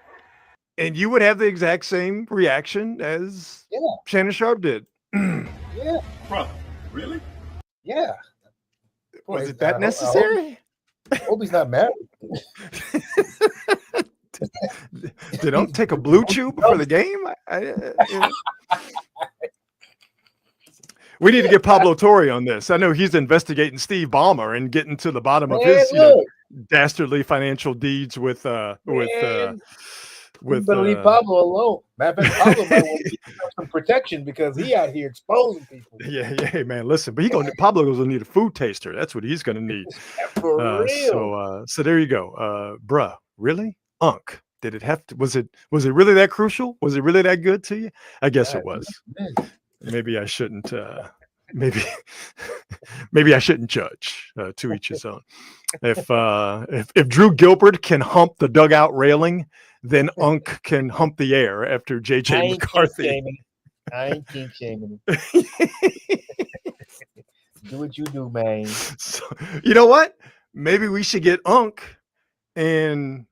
Speaker 2: and you would have the exact same reaction as Shannon Sharp did.
Speaker 3: Yeah.
Speaker 4: Bro, really?
Speaker 3: Yeah.
Speaker 2: Was it that necessary?
Speaker 3: I hope he's not married.
Speaker 2: They don't take a blue chew before the game. We need to get Pablo Torre on this. I know he's investigating Steve Ballmer and getting to the bottom of his dastardly financial deeds with
Speaker 3: But leave Pablo alone. Matter of fact, Pablo might want to get some protection because he out here exposing people.
Speaker 2: Yeah, man. Listen, but Pablo's gonna need a food taster. That's what he's gonna need.
Speaker 3: For real.
Speaker 2: So there you go, bruh. Really, Unc? Did it have to? Was it really that crucial? Was it really that good to you? I guess it was. Maybe I shouldn't. Maybe I shouldn't judge. To each his own. If Drew Gilbert can hump the dugout railing, then Unc can hump the air after J.J. McCarthy.
Speaker 3: I ain't king shaming. Do what you do, man.
Speaker 2: So, you know what? Maybe we should get Unc and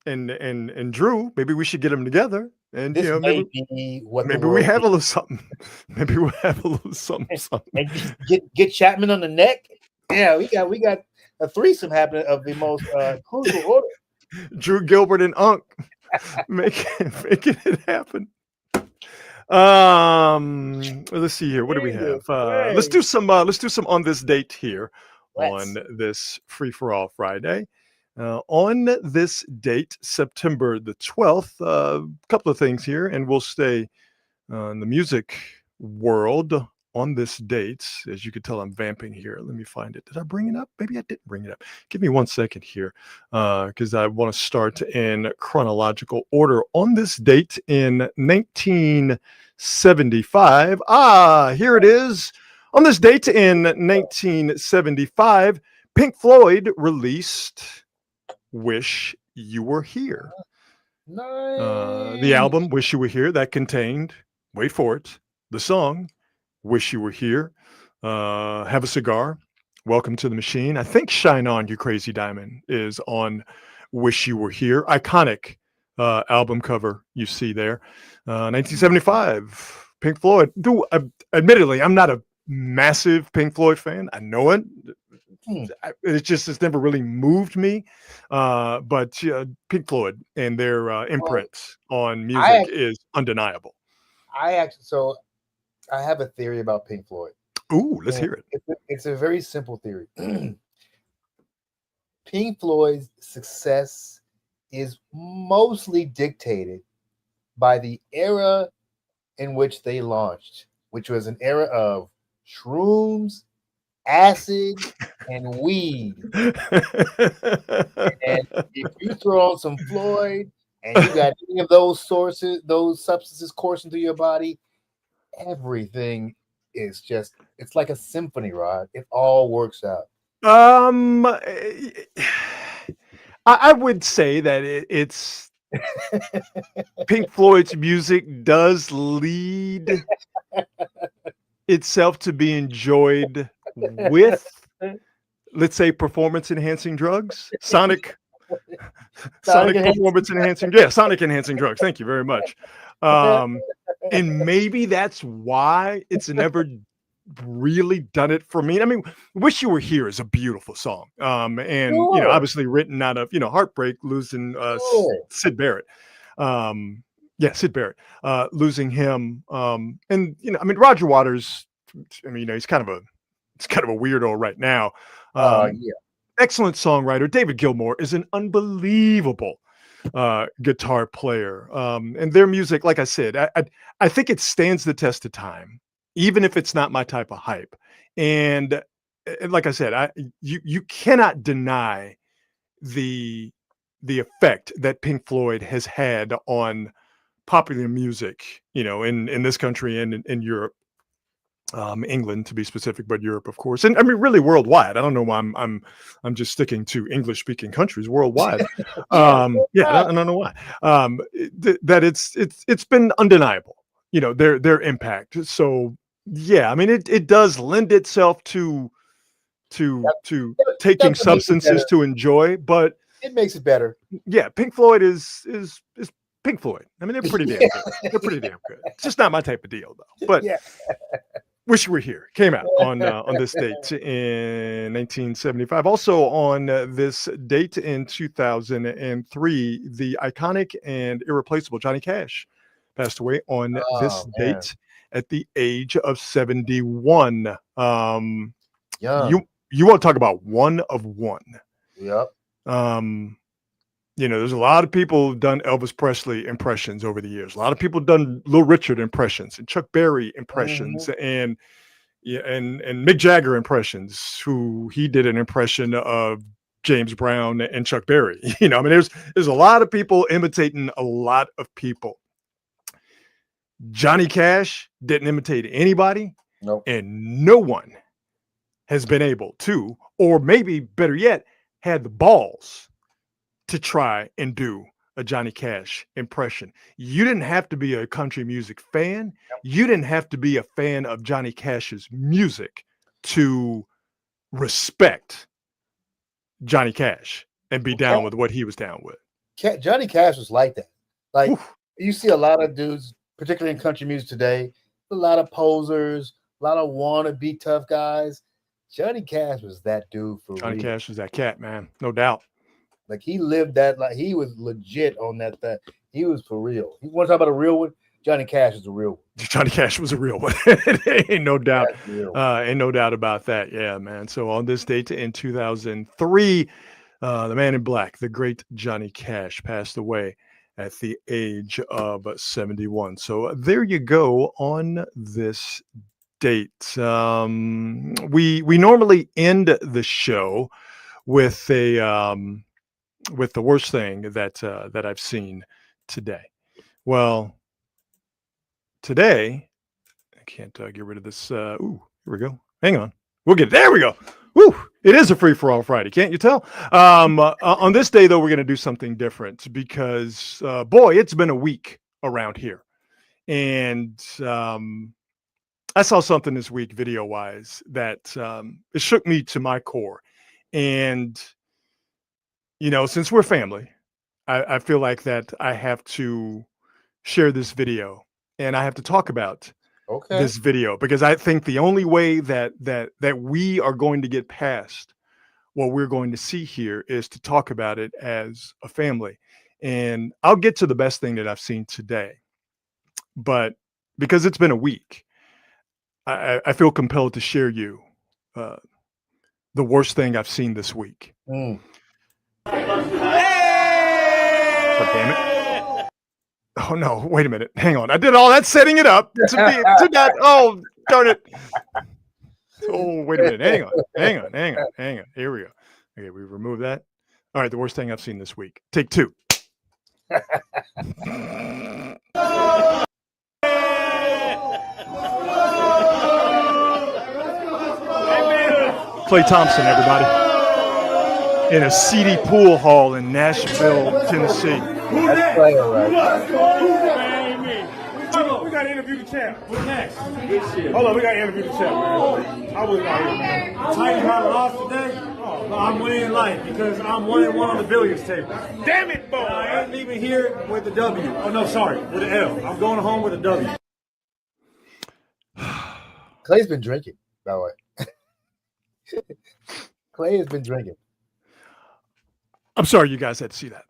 Speaker 2: Drew. Maybe we should get them together. And
Speaker 3: This
Speaker 2: maybe we have a little something. Maybe we have a little something.
Speaker 3: And get Chapman on the neck. Yeah, we got a threesome happening of the most crucial order.
Speaker 2: Drew Gilbert and Unc making it happen. Let's see here. What do we have? Let's do some on this date here on this Free for All Friday. On this date, September the 12th, a couple of things here, and we'll stay in the music world on this date. As you can tell, I'm vamping here. Let me find it. Did I bring it up? Maybe I didn't bring it up. Give me 1 second here, because I want to start in chronological order. On this date in 1975, here it is. On this date in 1975, Pink Floyd released Wish You Were Here. The album Wish You Were Here, that contained, wait for it, the song Wish You Were Here, Have a Cigar, Welcome to the Machine. I think Shine On You Crazy Diamond is on Wish You Were Here. Iconic album cover you see there. 1975, Pink Floyd. Admittedly, I'm not a massive Pink Floyd fan. I know it. It's never really moved me. But Pink Floyd and their imprint on music is undeniable.
Speaker 3: I have a theory about Pink Floyd.
Speaker 2: Ooh, let's hear it.
Speaker 3: It's a very simple theory. Pink Floyd's success is mostly dictated by the era in which they launched, which was an era of shrooms, acid, and weed. And if you throw on some Floyd and you got any of those substances coursing through your body, everything is it's like a symphony, Rod. It all works out.
Speaker 2: I would say that it's Pink Floyd's music does lead itself to be enjoyed with, let's say, performance enhancing drugs, sonic performance enhancing, sonic enhancing drugs. Thank you very much. And maybe that's why it's never really done it for me. I mean, Wish You Were Here is a beautiful song. And obviously written out of, heartbreak, losing Syd Barrett. Syd Barrett, losing him. And Roger Waters, he's kind of a weirdo right now. Excellent songwriter. David Gilmour is an unbelievable guitar player. And their music, like I said, I think it stands the test of time, even if it's not my type of hype. And like I said, you cannot deny the effect that Pink Floyd has had on popular music, in this country and in Europe, England to be specific, but Europe, of course, and really worldwide. I don't know why I'm just sticking to English speaking countries worldwide. I don't know why. That it's been undeniable, their impact. So it does lend itself to taking substances to enjoy, but
Speaker 3: it makes it better.
Speaker 2: Yeah, Pink Floyd is Pink Floyd. They're pretty damn good. They're pretty damn good. It's just not my type of deal, though. But Wish You Were Here came out on this date in 1975. Also on this date in 2003, the iconic and irreplaceable Johnny Cash passed away on this date at the age of 71. You want to talk about one of one?
Speaker 3: Yep.
Speaker 2: There's a lot of people who've done Elvis Presley impressions over the years. A lot of people have done Little Richard impressions and Chuck Berry impressions and Mick Jagger impressions, who he did an impression of James Brown and Chuck Berry. There's a lot of people imitating a lot of people. Johnny Cash didn't imitate anybody.
Speaker 3: Nope.
Speaker 2: And no one has been able to, or maybe better yet, had the balls to try and do a Johnny Cash impression. You didn't have to be a country music fan. You didn't have to be a fan of Johnny Cash's music to respect Johnny Cash and be down with what he was down with.
Speaker 3: Johnny Cash was like that. Like, you see a lot of dudes, particularly in country music today, a lot of posers, a lot of wannabe tough guys. Johnny Cash was that dude for real.
Speaker 2: Johnny Cash was that cat, man. No doubt.
Speaker 3: Like, he lived that, like, he was legit on that thing. He was for real. You want to talk about a real one? Johnny Cash is a real one.
Speaker 2: Johnny Cash was a real one. Ain't no doubt. Ain't no doubt about that. Yeah, man. So on this date in 2003, the man in black, the great Johnny Cash, passed away at the age of 71. So there you go on this date. We normally end the show with the worst thing that I've seen today. Well, today I can't get rid of this. Ooh, here we go. Hang on, we'll get it. There we go. Woo! It is a free for all Friday, can't you tell? On this day, though, we're going to do something different because, boy, it's been a week around here, and I saw something this week, video-wise, that it shook me to my core. And since we're family, I feel like that I have to share this video, and I have to talk about this video because I think the only way that we are going to get past what we're going to see here is to talk about it as a family. And I'll get to the best thing that I've seen today, but because it's been a week, I feel compelled to share you the worst thing I've seen this week. Oh, damn it. Oh no, wait a minute. Hang on. I did all that setting it up to that. Oh, darn it. Oh, wait a minute. Hang on. Here we go. Okay, we remove that. All right, the worst thing I've seen this week. Take two. Klay Thompson, everybody. In a seedy pool hall in Nashville, Tennessee.
Speaker 3: That's Klay, all right.
Speaker 5: We got to interview the champ. What's next? Hold on, we got to interview the champ, man. I was out here, man. Titan had a loss today. Oh, no, I'm winning life because I'm 1-1 on the billiards table. Damn it, boy! I ain't leaving here with a W. Oh no, sorry, with an L. I'm going home with a W.
Speaker 3: Klay's been drinking, by the way. Klay has been drinking.
Speaker 2: I'm sorry you guys had to see that.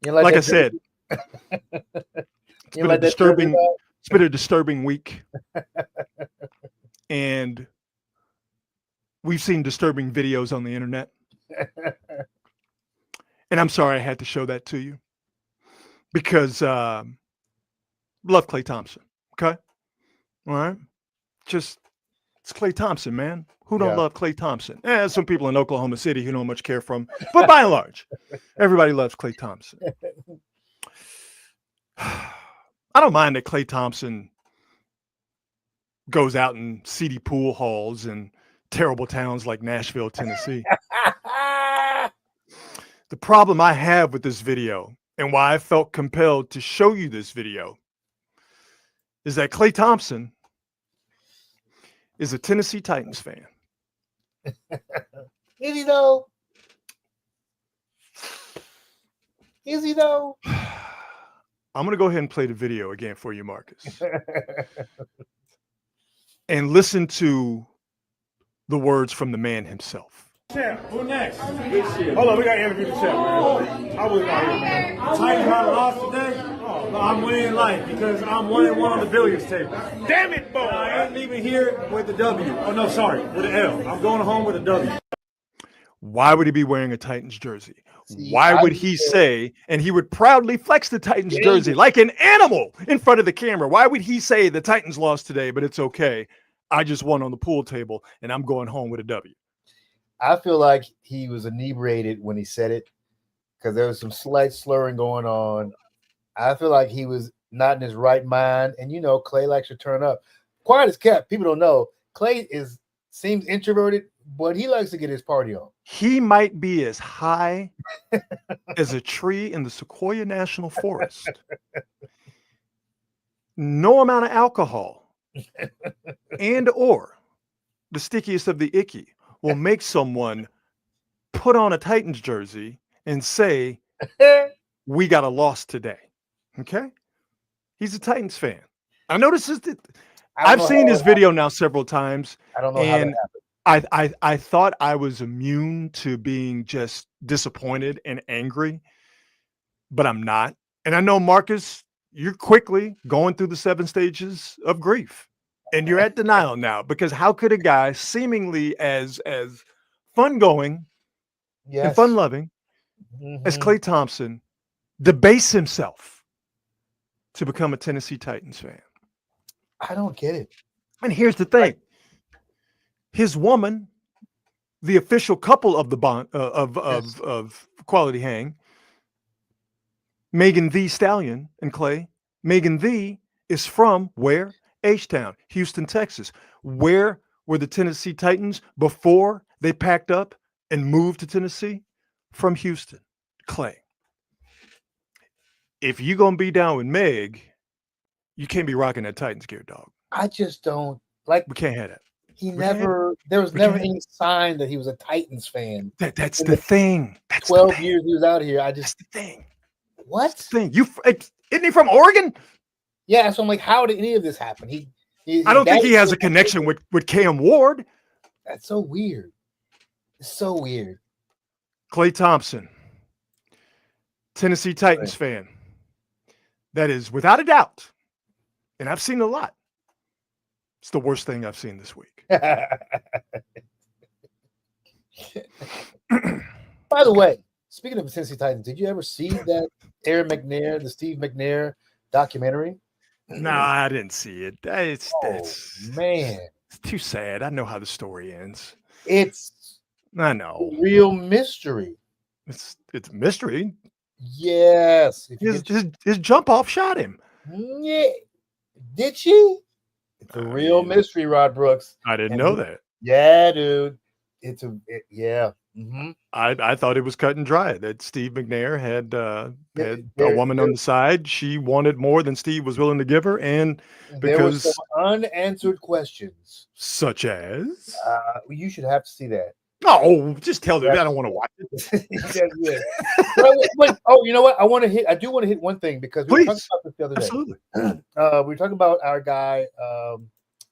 Speaker 3: Like
Speaker 2: I said, it's been a disturbing week. And we've seen disturbing videos on the internet. And I'm sorry I had to show that to you. Because love Klay Thompson. Okay? All right? It's Klay Thompson, man. Who don't love Klay Thompson? Some people in Oklahoma City who don't much care for him. But by and large, everybody loves Klay Thompson. I don't mind that Klay Thompson goes out in seedy pool halls in terrible towns like Nashville, Tennessee. The problem I have with this video and why I felt compelled to show you this video is that Klay Thompson is a Tennessee Titans fan.
Speaker 3: Is he though?
Speaker 2: I'm going to go ahead and play the video again for you, Marcus. And listen to the words from the man himself.
Speaker 5: Champ, who next? Hold on, we got to interview the champ, man. I was out here, man. Titan had a loss today. Oh, no, I'm winning life because I'm 1-1 on the billiards table. Damn it, boy! I ain't leaving here with a W. Oh no, sorry, with an L. I'm going home with a W.
Speaker 2: Why would he be wearing a Titans jersey? Why would he say, and he would proudly flex the Titans jersey like an animal in front of the camera? Why would he say the Titans lost today, but it's okay? I just won on the pool table and I'm going home with a W.
Speaker 3: I feel like he was inebriated when he said it because there was some slight slurring going on. I feel like he was not in his right mind. And, Klay likes to turn up. Quiet as kept. People don't know. Klay seems introverted, but he likes to get his party on.
Speaker 2: He might be as high as a tree in the Sequoia National Forest. No amount of alcohol and or the stickiest of the icky will make someone put on a Titans jersey and say, we got a loss today. Okay? He's a Titans fan. I noticed I've seen his video now several times.
Speaker 3: I don't know how that happened.
Speaker 2: I thought I was immune to being just disappointed and angry, but I'm not. And I know, Marcus, you're quickly going through the 7 stages of grief. And you're at denial now because how could a guy seemingly as fun-going and fun-loving as Klay Thompson debase himself to become a Tennessee Titans fan?
Speaker 3: I don't get it.
Speaker 2: And here's the thing. His woman, the official couple of the bond of Quality Hang, Megan Thee Stallion and Clay. Megan Thee is from where? H-Town, Houston, Texas. Where were the Tennessee Titans before they packed up and moved to Tennessee? From Houston. Clay, if you're going to be down with Meg, you can't be rocking that Titans gear, dog.
Speaker 3: I just don't like.
Speaker 2: We can't have that.
Speaker 3: There was never any sign that he was a Titans fan.
Speaker 2: That's the thing. That's
Speaker 3: 12 years he was out here.
Speaker 2: That's the thing.
Speaker 3: What?
Speaker 2: That's the thing. Isn't he from Oregon?
Speaker 3: Yeah, so I'm like, how did any of this happen?
Speaker 2: I don't think he has a connection with Cam Ward.
Speaker 3: That's so weird. It's so weird.
Speaker 2: Klay Thompson, Tennessee Titans fan. That is, without a doubt, and I've seen a lot, it's the worst thing I've seen this week.
Speaker 3: By the way, speaking of the Tennessee Titans, did you ever see that Aaron McNair, the Steve McNair documentary?
Speaker 2: No, I didn't see it.
Speaker 3: Man,
Speaker 2: it's too sad. I know how the story ends.
Speaker 3: I
Speaker 2: know.
Speaker 3: A real mystery.
Speaker 2: It's a mystery.
Speaker 3: Yes.
Speaker 2: His jump off shot him.
Speaker 3: Yeah. Did she? It's a real mystery, Rod Brooks.
Speaker 2: I didn't know that.
Speaker 3: Yeah, dude. Yeah. Mm-hmm.
Speaker 2: I thought it was cut and dry that Steve McNair had a woman on the side. She wanted more than Steve was willing to give her, and because
Speaker 3: there were some unanswered questions,
Speaker 2: such as
Speaker 3: you should have to see that.
Speaker 2: No, just tell them I don't want to watch it.
Speaker 3: Wait, you know what? I do want to hit one thing because we were talking about this the other day.
Speaker 2: Absolutely.
Speaker 3: We were talking about our guy,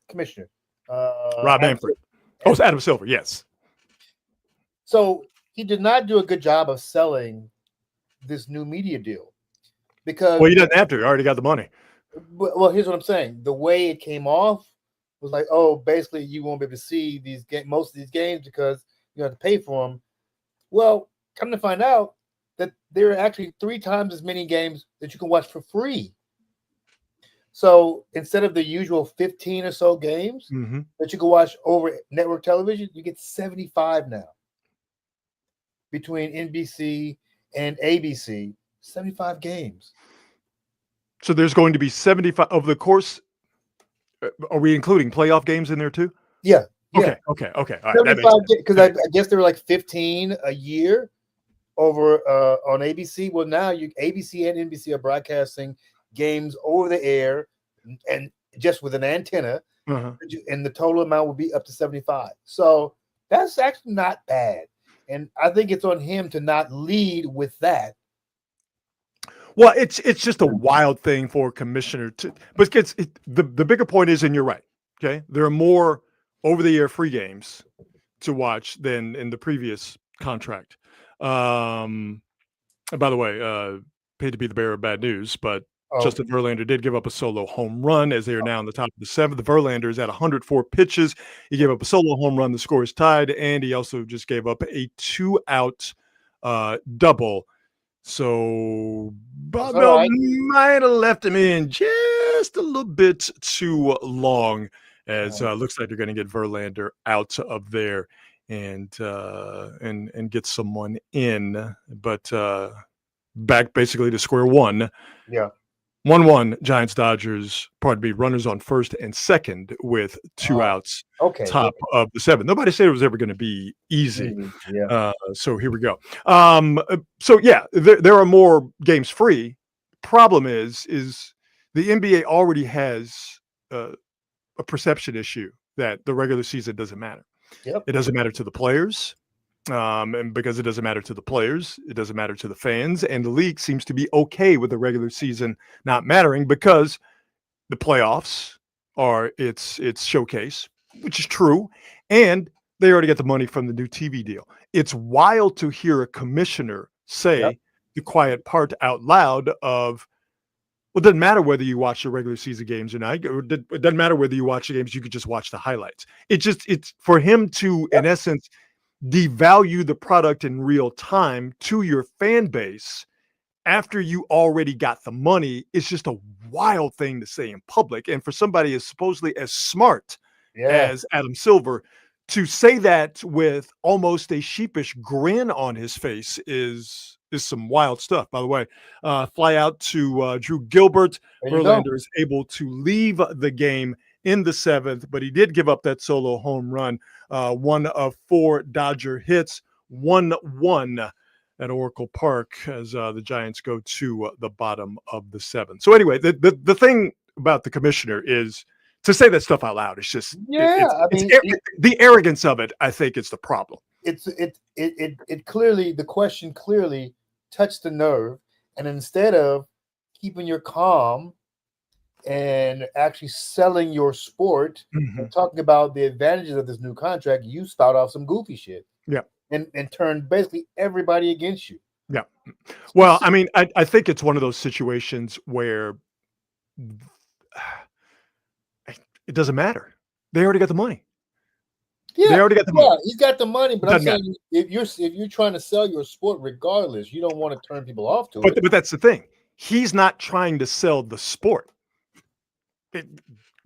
Speaker 3: Commissioner
Speaker 2: Rob Manfred. Oh, it's Adam Silver. Yes.
Speaker 3: So he did not do a good job of selling this new media deal because
Speaker 2: he doesn't have to. He already got the money.
Speaker 3: Well, here's what I'm saying. The way it came off was like, oh, basically you won't be able to see most of these games because you have to pay for them. Well, come to find out that there are actually 3 times as many games that you can watch for free. So instead of the usual 15 or so games that you can watch over network television, you get 75 now. Between NBC and ABC, 75 games.
Speaker 2: So there's going to be 75 over the course. Are we including playoff games in there too?
Speaker 3: Yeah.
Speaker 2: Okay. All right.
Speaker 3: 75 because I guess there were like 15 a year over on ABC. Well, now ABC and NBC are broadcasting games over the air and just with an antenna, and the total amount will be up to 75. So that's actually not bad. And I think it's on him to not lead with that.
Speaker 2: Well, it's just a wild thing for a commissioner to, but the bigger point is, and you're right. Okay, there are more over-the-air free games to watch than in the previous contract. And by the way, paid to be the bearer of bad news, but Justin Verlander did give up a solo home run as they are now in the top of the 7th. The Verlander is at 104 pitches. He gave up a solo home run. The score is tied, and he also just gave up a 2-out double. So Bob might have left him in just a little bit too long, as looks like they're going to get Verlander out of there and get someone in. But back basically to square one.
Speaker 3: Yeah.
Speaker 2: 1-1 Giants Dodgers, runners on first and second with 2 outs.
Speaker 3: Okay.
Speaker 2: Top of the 7th. Nobody said it was ever going to be easy.
Speaker 3: Yeah.
Speaker 2: So here we go. So yeah, there are more games free. Problem is the NBA already has a perception issue that the regular season doesn't matter.
Speaker 3: Yep.
Speaker 2: It doesn't matter to the players. And because it doesn't matter to the players, it doesn't matter to the fans, and the league seems to be okay with the regular season not mattering because the playoffs are its showcase, which is true, and they already get the money from the new TV deal. It's wild to hear a commissioner say the quiet part out loud of, well, it doesn't matter whether you watch the regular season games or not. It doesn't matter whether you watch the games. You could just watch the highlights. It's for him to, in essence, devalue the product in real time to your fan base after you already got the money, it's just a wild thing to say in public. And for somebody as supposedly as smart as Adam Silver to say that with almost a sheepish grin on his face is some wild stuff. By the way, fly out to Drew Gilbert. Verlander is able to leave the game in the 7th, but he did give up that solo home run. 1 of 4 Dodger hits, 1-1 at Oracle Park as the Giants go to the bottom of the 7th. So anyway, the thing about the commissioner is to say that stuff out loud. It's just the arrogance of it. I think it's the problem.
Speaker 3: It clearly, the question clearly touched the nerve, and instead of keeping your calm and actually selling your sport and talking about the advantages of this new contract, you spout off some goofy shit.
Speaker 2: Yeah.
Speaker 3: And turn basically everybody against you.
Speaker 2: Yeah. Well, I mean, I think it's one of those situations where it doesn't matter. They already got the money.
Speaker 3: Yeah,
Speaker 2: they already got the money.
Speaker 3: He's got the money, but I'm saying if you're trying to sell your sport regardless, you don't want to turn people off to it.
Speaker 2: But that's the thing. He's not trying to sell the sport. It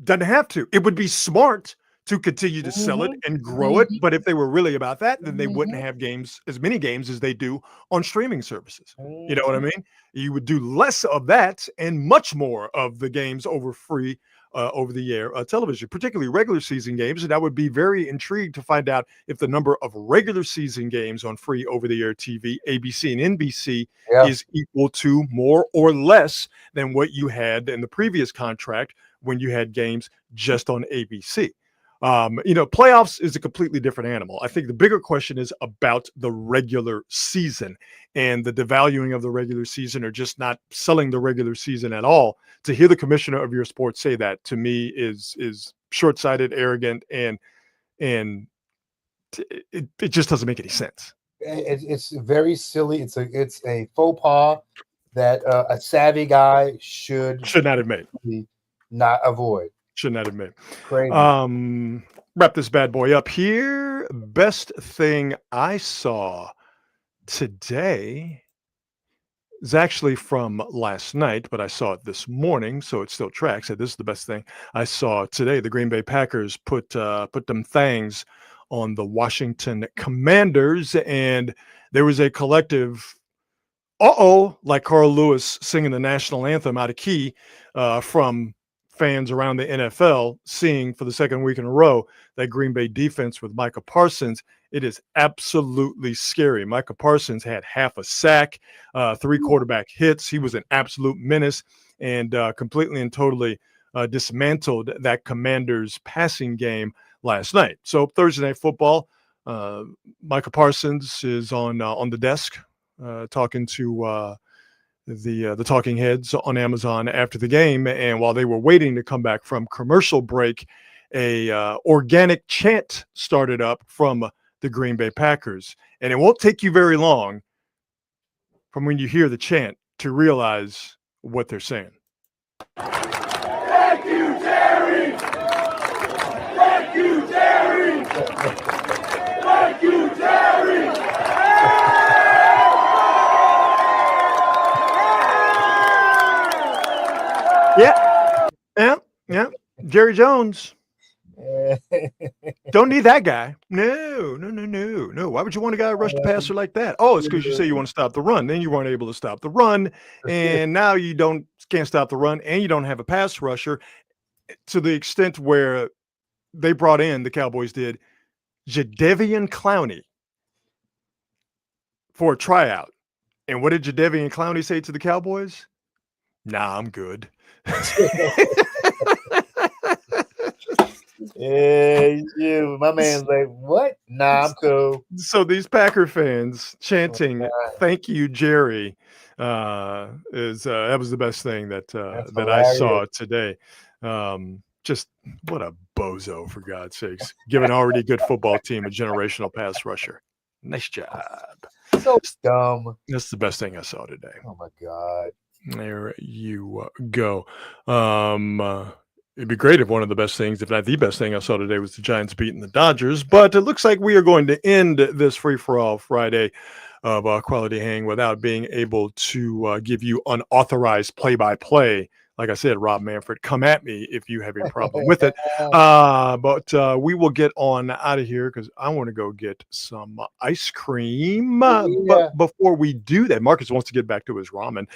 Speaker 2: doesn't have to. It would be smart to continue to sell it and grow it. But if they were really about that, then they wouldn't have as many games as they do on streaming services. You know what I mean? You would do less of that and much more of the games over free over the air television, particularly regular season games. And I would be very intrigued to find out if the number of regular season games on free over the air TV, ABC and NBC is equal to more or less than what you had in the previous contract when you had games just on ABC. Playoffs is a completely different animal. I think the bigger question is about the regular season and the devaluing of the regular season, or just not selling the regular season at all. To hear the commissioner of your sport say that, to me, is short-sighted, arrogant, and it just doesn't make any sense.
Speaker 3: It's very silly. It's a faux pas that a savvy guy should
Speaker 2: not have made,
Speaker 3: not avoid.
Speaker 2: Should not have made.
Speaker 3: Crazy.
Speaker 2: Wrap this bad boy up here. Best thing I saw today is actually from last night, but I saw it this morning, so it still tracks. This is the best thing I saw today. The Green Bay Packers put them things on the Washington Commanders, and there was a collective like Carl Lewis singing the national anthem out of key from fans around the NFL, seeing for the second week in a row that Green Bay defense with Micah Parsons. It is absolutely scary. Micah Parsons had half a sack, 3 quarterback hits. He was an absolute menace and completely and totally dismantled that Commanders passing game last night. So Thursday Night Football, Micah Parsons is on the desk talking to the talking heads on Amazon after the game, and while they were waiting to come back from commercial break, a organic chant started up from the Green Bay Packers, and it won't take you very long from when you hear the chant to realize what they're saying.
Speaker 4: Thank you, Jerry. Thank you, Jerry. Thank you, Jerry.
Speaker 2: Yeah. Jerry Jones. Don't need that guy. No. Why would you want a guy to rush the passer like that? Oh, it's because you say you want to stop the run. Then you weren't able to stop the run, and now you can't stop the run, and you don't have a pass rusher, to the extent where they brought in, the Cowboys did, Jadeveon Clowney for a tryout. And what did Jadeveon Clowney say to the Cowboys? Nah, I'm good.
Speaker 3: My man's like, what? Nah, I'm cool.
Speaker 2: So these Packer fans chanting, "Thank you, Jerry," that was the best thing that I saw today. Just what a bozo, for God's sakes! Give an already good football team a generational pass rusher. Nice job.
Speaker 3: So dumb.
Speaker 2: That's the best thing I saw today.
Speaker 3: Oh my God.
Speaker 2: There you go. It'd be great if one of the best things, if not the best thing I saw today, was the Giants beating the Dodgers. But it looks like we are going to end this Free-for-All Friday of Quality Hang without being able to give you unauthorized play-by-play. Like I said, Rob Manfred, come at me if you have a problem with it. But we will get on out of here because I want to go get some ice cream. But before we do that, Marcus wants to get back to his ramen.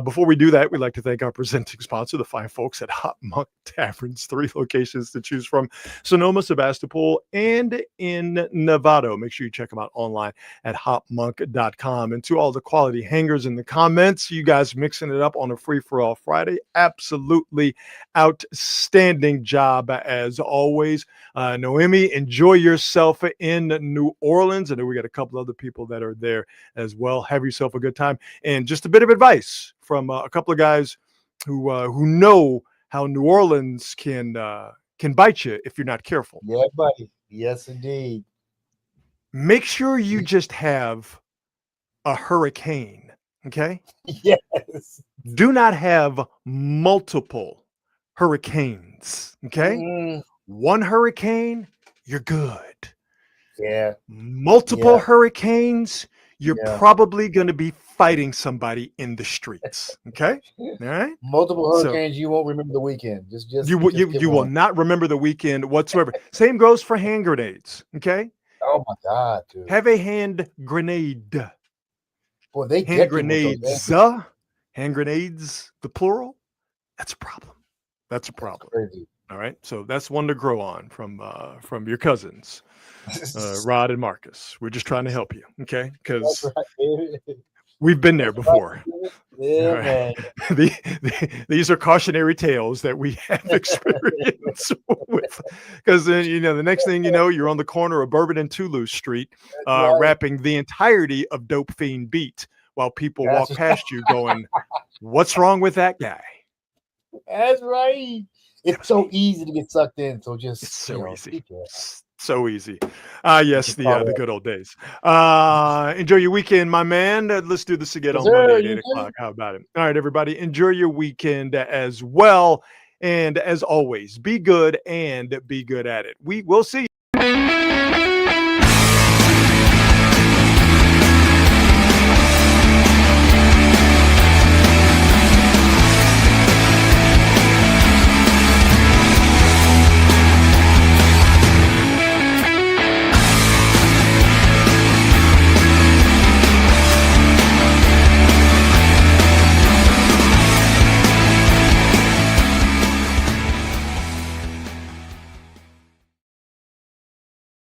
Speaker 2: Before we do that, we'd like to thank our presenting sponsor, the fine folks at Hot Monk Taverns, 3 locations to choose from: Sonoma, Sebastopol, and in Novato. Make sure you check them out online at hotmonk.com. And to all the quality hangers in the comments, you guys mixing it up on a free-for-all Friday. Absolutely outstanding job as always. Noemi, enjoy yourself in New Orleans. I know we got a couple other people that are there as well. Have yourself a good time. And just a bit of advice from a couple of guys who know how New Orleans can bite you if you're not careful.
Speaker 3: Yeah, buddy. Yes, indeed.
Speaker 2: Make sure you just have a hurricane. Okay.
Speaker 3: Yes.
Speaker 2: Do not have multiple hurricanes. Okay.
Speaker 3: Mm-hmm.
Speaker 2: One hurricane, you're good.
Speaker 3: Yeah.
Speaker 2: Multiple hurricanes, you're probably going to be fighting somebody in the streets. Okay. All right.
Speaker 3: Multiple hurricanes, you won't remember the weekend. You
Speaker 2: will not remember the weekend whatsoever. Same goes for hand grenades. Okay.
Speaker 3: Oh my God, dude.
Speaker 2: Have a hand grenade.
Speaker 3: Boy, they
Speaker 2: hand grenades. Hand grenades, the plural. That's a problem. That's a problem.
Speaker 3: Crazy.
Speaker 2: All right. So that's one to grow on from your cousins, Rod and Marcus. We're just trying to help you. Okay. Because we've been there before.
Speaker 3: Yeah,
Speaker 2: right. These are cautionary tales that we have experience with. Because then, the next thing you know, you're on the corner of Bourbon and Toulouse Street, rapping the entirety of Dope Fiend Beat while people walk past you going, what's wrong with that guy?
Speaker 3: That's right. It's so easy to get sucked in. So just
Speaker 2: it's so easy. So easy. Yes, the good old days. Enjoy your weekend, my man. Let's do this again on Monday at 8 o'clock. How about it? All right, everybody. Enjoy your weekend as well. And as always, be good and be good at it. We will see you.